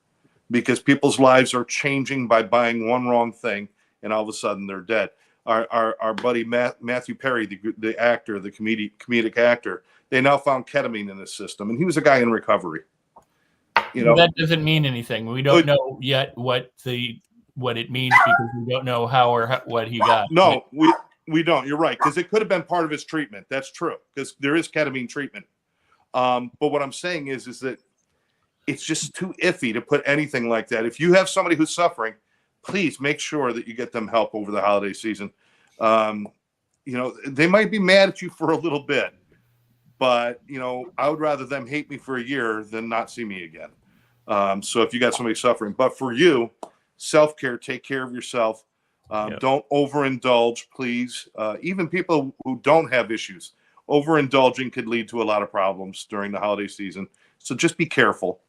because people's lives are changing by buying one wrong thing and all of a sudden they're dead. Our buddy Matthew Perry, the actor, the comedic actor, they now found ketamine in his system, and he was a guy in recovery. That doesn't mean anything. We don't know yet what it means because we don't know how or what he got. No, we don't. You're right, because it could have been part of his treatment. That's true, because there is ketamine treatment. But what I'm saying is that it's just too iffy to put anything like that. If you have somebody who's suffering, please make sure that you get them help over the holiday season. They might be mad at you for a little bit, but I would rather them hate me for a year than not see me again. So if you got somebody suffering, but for you, self-care, take care of yourself. Don't overindulge, please. Even people who don't have issues, overindulging could lead to a lot of problems during the holiday season. So just be careful.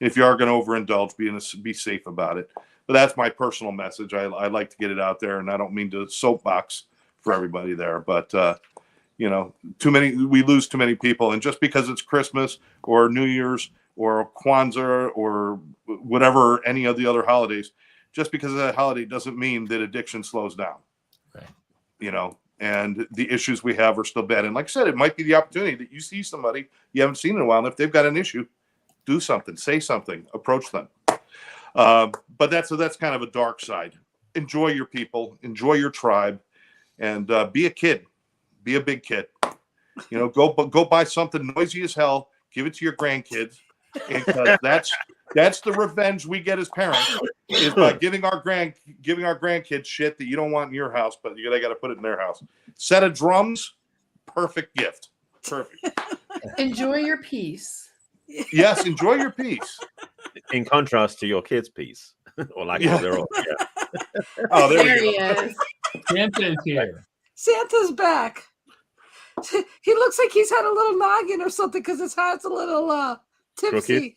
If you are going to overindulge, be safe about it. But that's my personal message. I like to get it out there, and I don't mean to soapbox for everybody there, but we lose too many people, and just because it's Christmas or New Year's or Kwanzaa or whatever, any of the other holidays, just because of that holiday doesn't mean that addiction slows down. Right. And the issues we have are still bad. And like I said, it might be the opportunity that you see somebody you haven't seen in a while, and if they've got an issue, do something, say something, approach them. But that's kind of a dark side. Enjoy your people, enjoy your tribe, and be a kid, be a big kid. Go buy something noisy as hell, give it to your grandkids, because that's the revenge we get as parents, is by giving our grandkids shit that you don't want in your house, but they got to put it in their house. Set of drums, perfect gift, perfect. Enjoy your peace. Yes, enjoy your peace. In contrast to your kids' piece, or like they're all. Yeah. Oh, There you he go. is. Santa is here. Santa's back. He looks like he's had a little noggin or something because his hat's a little tipsy.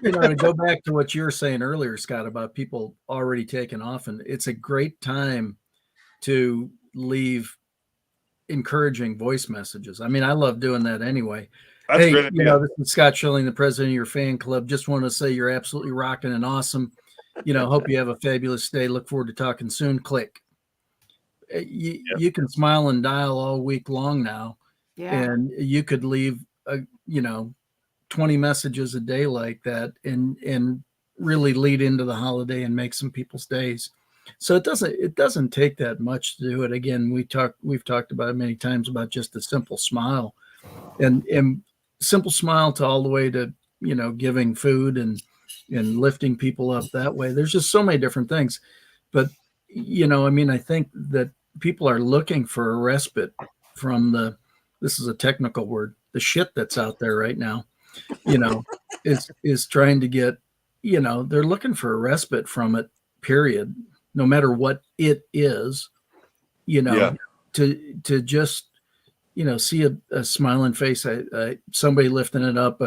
To go back to what you were saying earlier, Scott, about people already taking off, and it's a great time to leave encouraging voice messages. I mean, I love doing that anyway. That's Hey, great. you know, this is Scott Schilling, the president of your fan club. Just want to say you're absolutely rocking and awesome. You know, hope you have a fabulous day. Look forward to talking soon. Click. You can smile and dial all week long now, and you could leave, 20 messages a day like that, and really lead into the holiday and make some people's days. So it doesn't take that much to do it. Again, we've talked about it many times about just a simple smile, and simple smile to all the way to, giving food and lifting people up that way. There's just so many different things. But, I think that people are looking for a respite from this is a technical word, the shit that's out there right now, is trying to get, they're looking for a respite from it, period. No matter what it is, to just, see a smiling face, somebody lifting it up,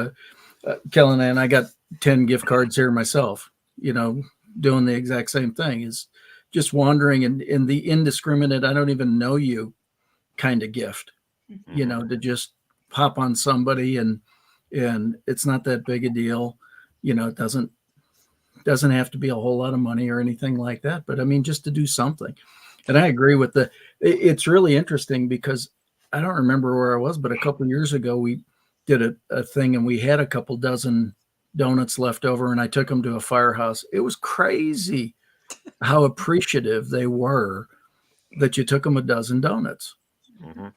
Kellen, and I got 10 gift cards here myself, doing the exact same thing, is just wandering in the indiscriminate, I don't even know you kind of gift, to just pop on somebody and it's not that big a deal. It doesn't have to be a whole lot of money or anything like that, but I mean, just to do something. And I agree with it's really interesting because I don't remember where I was, but a couple of years ago, we did a thing and we had a couple dozen donuts left over and I took them to a firehouse. It was crazy how appreciative they were that you took them a dozen donuts,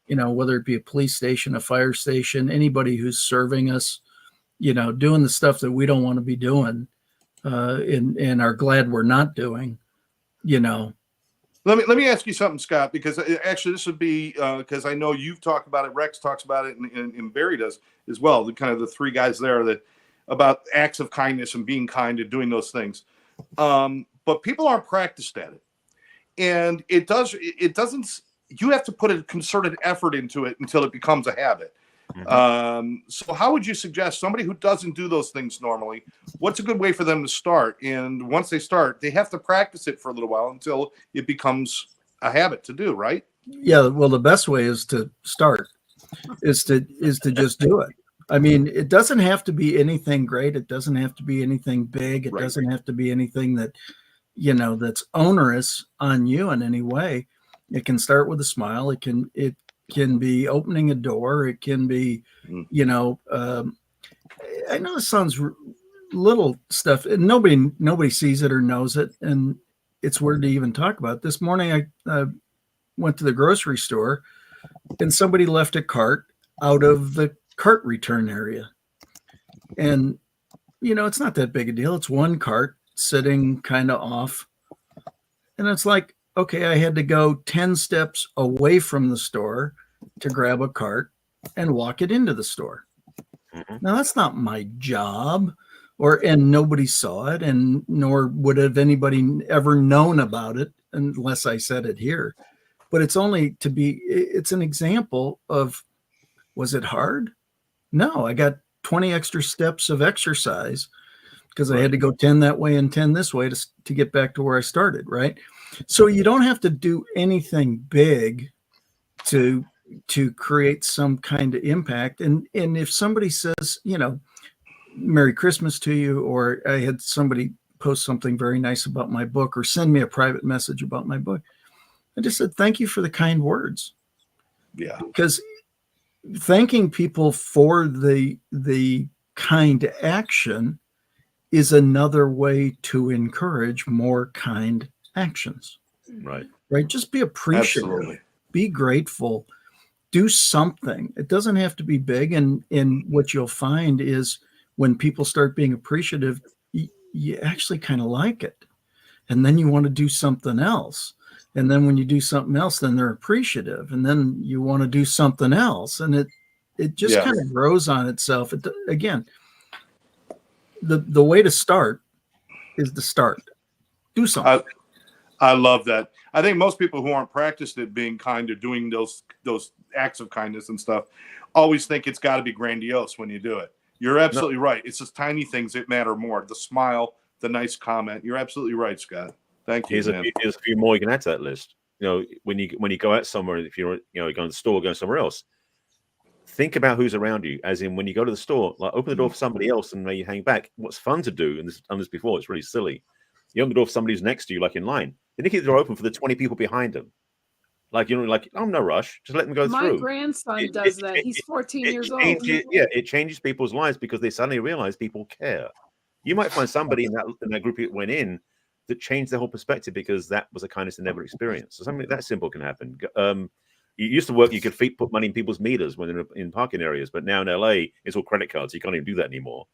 whether it be a police station, a fire station, anybody who's serving us, doing the stuff that we don't want to be doing, and are glad we're not doing, Let me ask you something, Scott, because actually this would be because I know you've talked about it, Rex talks about it, and Barry does as well. The kind of the three guys there that about acts of kindness and being kind and doing those things, but people aren't practiced at it, and it doesn't. You have to put a concerted effort into it until it becomes a habit. So how would you suggest somebody who doesn't do those things normally, what's a good way for them to start? And once they start, they have to practice it for a little while until it becomes a habit to do, right? Yeah. Well, the best way is to start, is to just do it. I mean, it doesn't have to be anything great. It doesn't have to be anything big. It doesn't have to be anything that, that's onerous on you in any way. It can start with a smile. It can be opening a door. It can be, I know this sounds little stuff, and nobody sees it or knows it, and it's weird to even talk about. This morning, I went to the grocery store, and somebody left a cart out of the cart return area, and it's not that big a deal. It's one cart sitting kind of off, and it's like, okay, I had to go 10 steps away from the store to grab a cart and walk it into the store. Now that's not my job, and nobody saw it, and nor would have anybody ever known about it unless I said it here. But it's an example of, was it hard? No, I got 20 extra steps of exercise because I had to go 10 that way and 10 this way to get back to where I started, right? So you don't have to do anything big to create some kind of impact. And if somebody says, Merry Christmas to you, or I had somebody post something very nice about my book or send me a private message about my book, I just said, thank you for the kind words. Yeah. Because thanking people for the kind action is another way to encourage more kind actions. Right. Just be appreciative. Absolutely. Be grateful. Do something. It doesn't have to be big. And what you'll find is when people start being appreciative, you actually kind of like it. And then you want to do something else. And then when you do something else, then they're appreciative. And then you want to do something else. And it just kind of grows on itself. Again, the way to start is to start. Do something. I love that. I think most people who aren't practiced at being kind or doing those acts of kindness and stuff always think it's got to be grandiose when you do it. You're absolutely right. It's just tiny things that matter more. The smile, the nice comment. You're absolutely right, Scott. Thank you. Here's a few more you can add to that list. when you go out somewhere, if you're going to the store, going somewhere else, think about who's around you. As in, when you go to the store, like open the door for somebody else and maybe hang back. What's fun to do, and this I've done this before, it's really silly. You open the door for somebody who's next to you, like in line. Then you keep the door open for the 20 people behind them. Like, I'm no rush. Just let them go through. My grandson does that. He's 14 years old. It changes people's lives because they suddenly realize people care. You might find somebody in that group that went in that changed their whole perspective because that was a kindness they never experienced. So something that simple can happen. You used to work, you could put money in people's meters when they're in parking areas, but now in LA, it's all credit cards. You can't even do that anymore.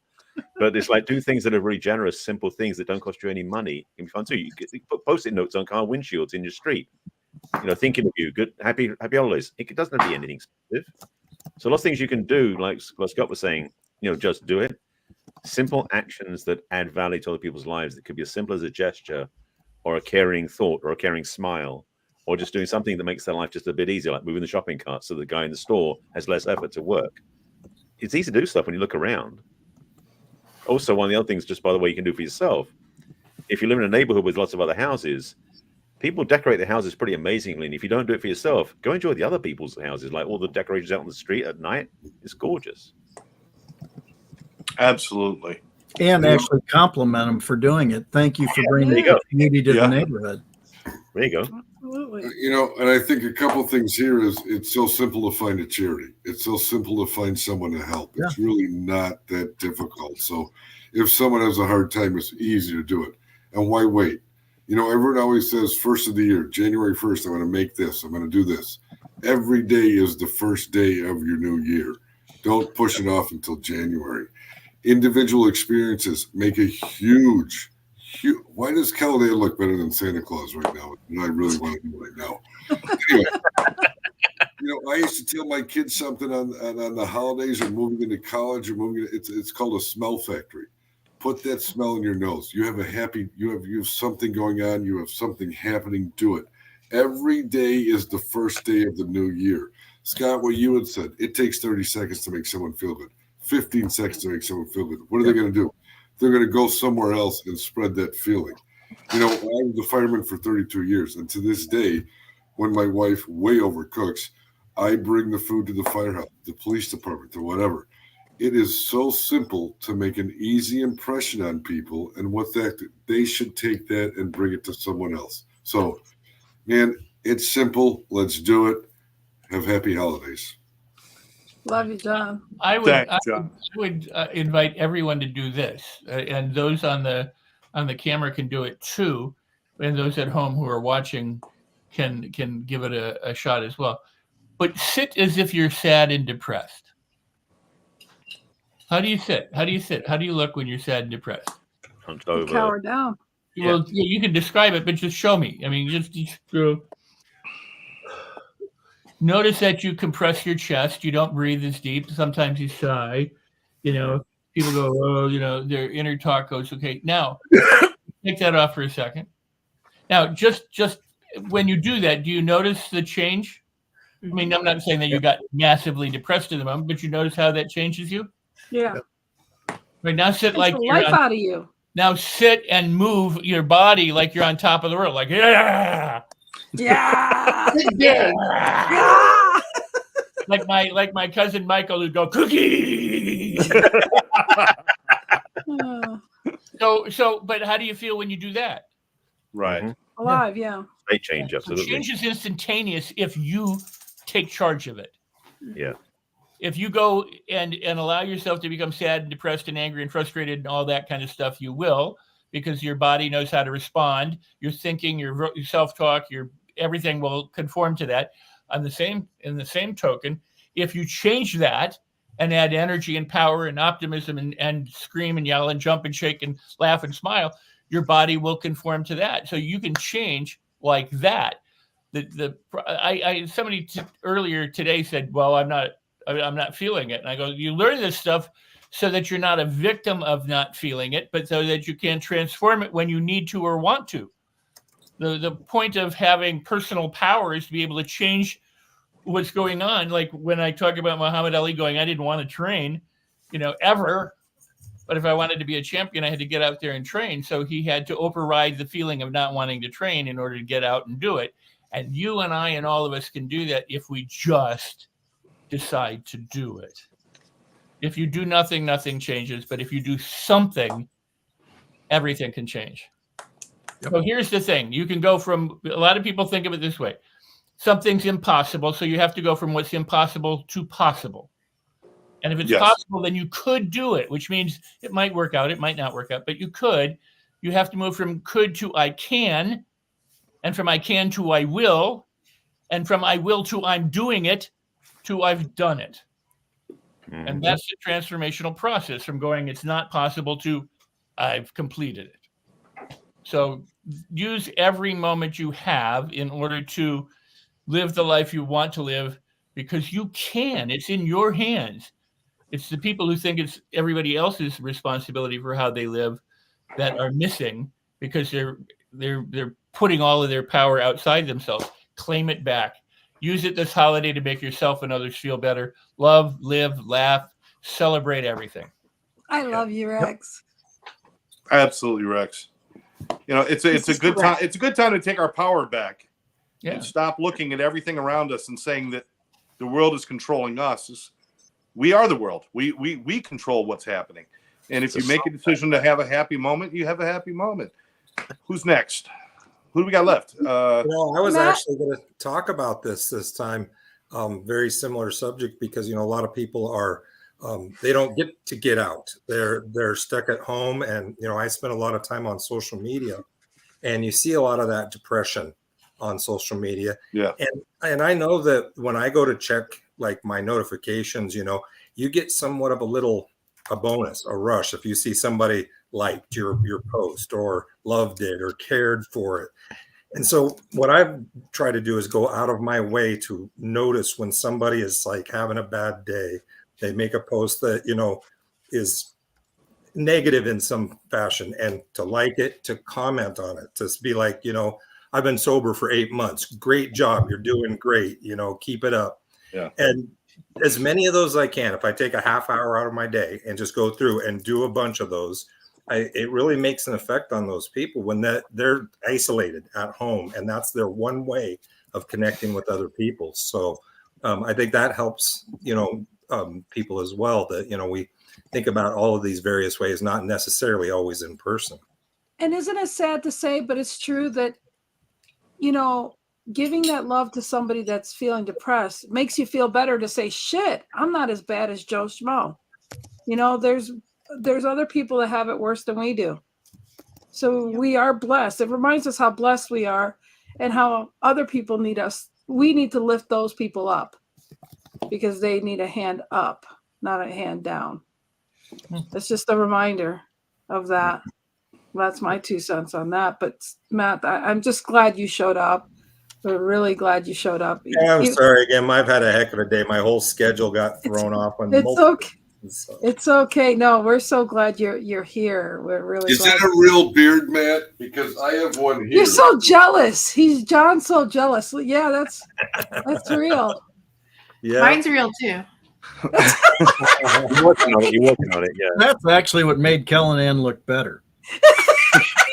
But it's like do things that are really generous, simple things that don't cost you any money. It can be fun too. You put post-it notes on car windshields in your street. Thinking of you, good, happy holidays. It doesn't have to be anything expensive. So lots of things you can do, like Scott was saying, just do it. Simple actions that add value to other people's lives. That could be as simple as a gesture or a caring thought or a caring smile, or just doing something that makes their life just a bit easier, like moving the shopping cart so the guy in the store has less effort to work. It's easy to do stuff when you look around. Also, one of the other things, just by the way, you can do for yourself, if you live in a neighborhood with lots of other houses, people decorate their houses pretty amazingly. And if you don't do it for yourself, go enjoy the other people's houses, like all the decorations out on the street at night. It's gorgeous. Absolutely. And actually compliment them for doing it. Thank you for bringing the community to the neighborhood. There you go. Absolutely. And I think a couple things here is it's so simple to find a charity. It's so simple to find someone to help. It's really not that difficult. So if someone has a hard time, it's easy to do it. And why wait? Everyone always says first of the year, January 1st, I'm going to make this. I'm going to do this. Every day is the first day of your new year. Don't push it off until January. Individual experiences make a huge. Why does Calais look better than Santa Claus right now? And I really want to do right now. Anyway, I used to tell my kids something on the holidays or moving into college or it's called a smell factory. Put that smell in your nose. You have you have something going on. You have something happening. Do it. Every day is the first day of the new year. Scott, what you had said, it takes 30 seconds to make someone feel good. 15 seconds to make someone feel good. What are they going to do? They're going to go somewhere else and spread that feeling. I was a fireman for 32 years. And to this day, when my wife way overcooks, I bring the food to the firehouse, the police department, or whatever. It is so simple to make an easy impression on people. And they should take that and bring it to someone else. So, man, it's simple. Let's do it. Have happy holidays. Love you, John. I would invite everyone to do this, and those on the camera can do it too, and those at home who are watching can give it a shot as well. But sit as if you're sad and depressed. How do you sit? How do you look when you're sad and depressed? Hunched over. Cower down. Well, you can describe it, but just show me. I mean, just notice that you compress your chest. You don't breathe as deep. Sometimes you sigh. People go, oh, their inner talk goes, okay. Now, take that off for a second. Now, just when you do that, do you notice the change? I mean, I'm not saying that you got massively depressed in the moment, but you notice how that changes you? Yeah. Right now, sit like you're life out of you. Now sit and move your body like you're on top of the world, like yeah. like my cousin Michael who'd go cookie. But how do you feel when you do that? Right. Mm-hmm. Alive, yeah. They change, absolutely. Change is instantaneous if you take charge of it. Yeah. If you go and allow yourself to become sad and depressed and angry and frustrated and all that kind of stuff, you will, because your body knows how to respond. Your thinking, your self-talk, your everything will conform to that. In the same token, if you change that and add energy and power and optimism and scream and yell and jump and shake and laugh and smile, your body will conform to that. So you can change like that. Somebody earlier today said, well, I'm not feeling it. And I go, you learn this stuff so that you're not a victim of not feeling it, but so that you can transform it when you need to or want to. The point of having personal power is to be able to change what's going on. Like when I talk about Muhammad Ali going, I didn't want to train, ever. But if I wanted to be a champion, I had to get out there and train. So he had to override the feeling of not wanting to train in order to get out and do it. And you and I and all of us can do that if we just decide to do it. If you do nothing, nothing changes. But if you do something, everything can change. Yep. So here's the thing. You can go from, a lot of people think of it this way. Something's impossible, so you have to go from what's impossible to possible. And if it's Yes. possible, then you could do it, which means it might work out, it might not work out, but you could. You have to move from could to I can, and from I can to I will, and from I will to I'm doing it, to I've done it. And that's the transformational process from going it's not possible to I've completed it. So use every moment you have in order to live the life you want to live, because you can. It's in your hands. It's the people who think it's everybody else's responsibility for how they live that are missing, because they're putting all of their power outside themselves. Claim it back. Use it this holiday to make yourself and others feel better. Love, live, laugh, celebrate everything. I love you, Rex. Absolutely, Rex. You know, it's a good time. It's a good time to take our power back and stop looking at everything around us and saying that the world is controlling us. We are the world. We control what's happening. And if you make a decision to have a happy moment, you have a happy moment. Who's next? Who do we got left? Well, I was Matt? actually going to talk about this time. Very similar subject, because a lot of people are they don't get to get out. They're stuck at home, and I spend a lot of time on social media, and you see a lot of that depression on social media. Yeah. And I know that when I go to check like my notifications, you get somewhat of a bonus, a rush if you see somebody liked your post or loved it or cared for it. And so what I've tried to do is go out of my way to notice when somebody is like having a bad day. They make a post that, is negative in some fashion, and to like it, to comment on it, to be like, I've been sober for 8 months. Great job. You're doing great. Keep it up. Yeah. And as many of those as I can, if I take a half hour out of my day and just go through and do a bunch of those, it really makes an effect on those people when they're isolated at home, and that's their one way of connecting with other people. So I think that helps, people as well, that, we think about all of these various ways, not necessarily always in person. And isn't it sad to say, but it's true that, giving that love to somebody that's feeling depressed makes you feel better to say, shit, I'm not as bad as Joe Schmo. There's other people that have it worse than we do. So we are blessed. It reminds us how blessed we are and how other people need us. We need to lift those people up because they need a hand up, not a hand down. It's just a reminder of that. That's my 2 cents on that. But Matt, I'm just glad you showed up. We're really glad you showed up. I'm sorry again. I've had a heck of a day. My whole schedule got thrown off. It's okay. It's okay. No, we're so glad you're here. We're really. Is glad. that a real beard, Matt? Because I have one here. You're so jealous. John's so jealous. Yeah, that's real. Yeah, Mine's real too. You're working on it. Yeah. That's actually what made Kellyanne look better.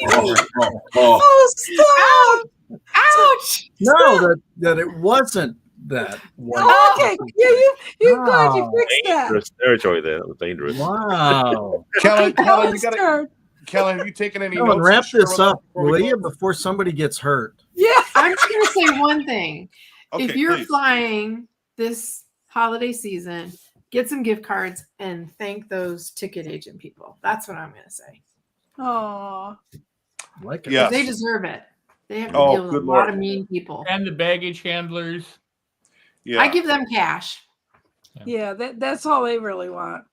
Oh, stop! Ouch! No, that it wasn't that one. Oh, okay, you glad you fixed that. Dangerous territory there. That was dangerous. Wow. Kellen, Kellen's turn. Kellen, have you taken any Ellen, notes? wrap to share this with up, us before we will go? you, before somebody gets hurt. Yeah. I'm just going to say one thing. Okay, If you're please. flying this holiday season, get some gift cards and thank those ticket agent people. That's what I'm going to say. Oh, Like it. Yeah. They deserve it. They have to Oh, deal with a good lot Lord. of mean people. And the baggage handlers. Yeah. I give them cash. yeah. That's all they really want.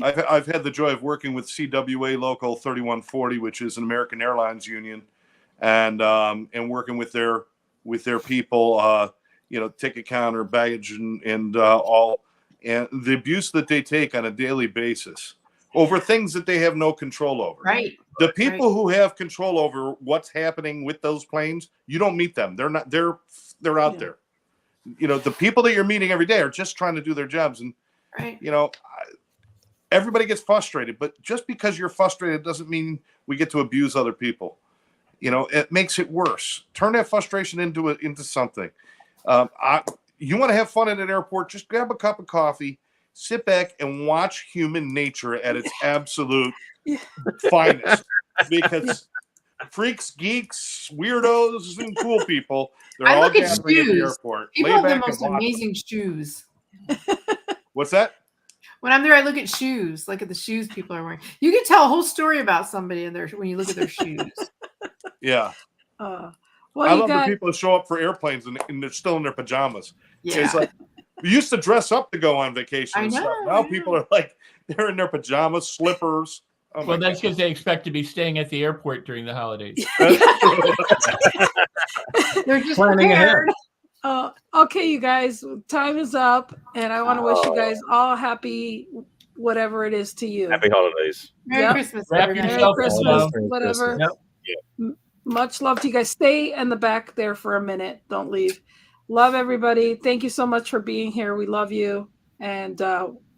I've had the joy of working with CWA Local 3140, which is an American Airlines union, and working with their people, ticket counter, baggage, and all, and the abuse that they take on a daily basis over things that they have no control over. Right. The people who have control over what's happening with those planes, you don't meet them. They're not. They're out there. The people that you're meeting every day are just trying to do their jobs, and Right. everybody gets frustrated, but just because you're frustrated doesn't mean we get to abuse other people. it makes it worse. Turn that frustration into something. You want to have fun at an airport, just grab a cup of coffee, sit back and watch human nature at its absolute finest. Because freaks, geeks, weirdos, and cool people, they're I all look at gathering at the shoes. airport. People Lay have the back most and watch amazing shoes. them. What's that? When I'm there, I look at shoes, like at the shoes people are wearing. You can tell a whole story about somebody when you look at their shoes. Yeah. Well, I you love got the people that show up for airplanes and they're still in their pajamas. Yeah. It's like we used to dress up to go on vacation I and stuff. know, Now I people are like they're in their pajamas, slippers. Oh Well, my that's because they expect to be staying at the airport during the holidays. God. That's true. They're just Planning ahead. prepared. okay, you guys, time is up, and I want to wish you guys all happy, whatever it is to you. Happy holidays. Merry Yep. Christmas, Wrap everybody. Merry yourself in Christmas, love. Merry whatever. Yep. Much love to you guys. Stay in the back there for a minute. Don't leave. Love everybody. Thank you so much for being here. We love you, and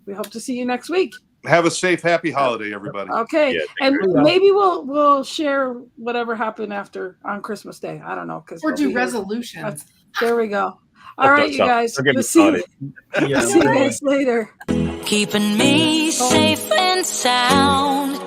we hope to see you next week. Have a safe, happy holiday, everybody. Okay, Yeah, and you. maybe we'll share whatever happened on Christmas Day. I don't know, because Or do resolutions. There we go. All right, you guys. Don't get me We'll see started. Yeah, see you really. guys later. Keeping me safe and sound.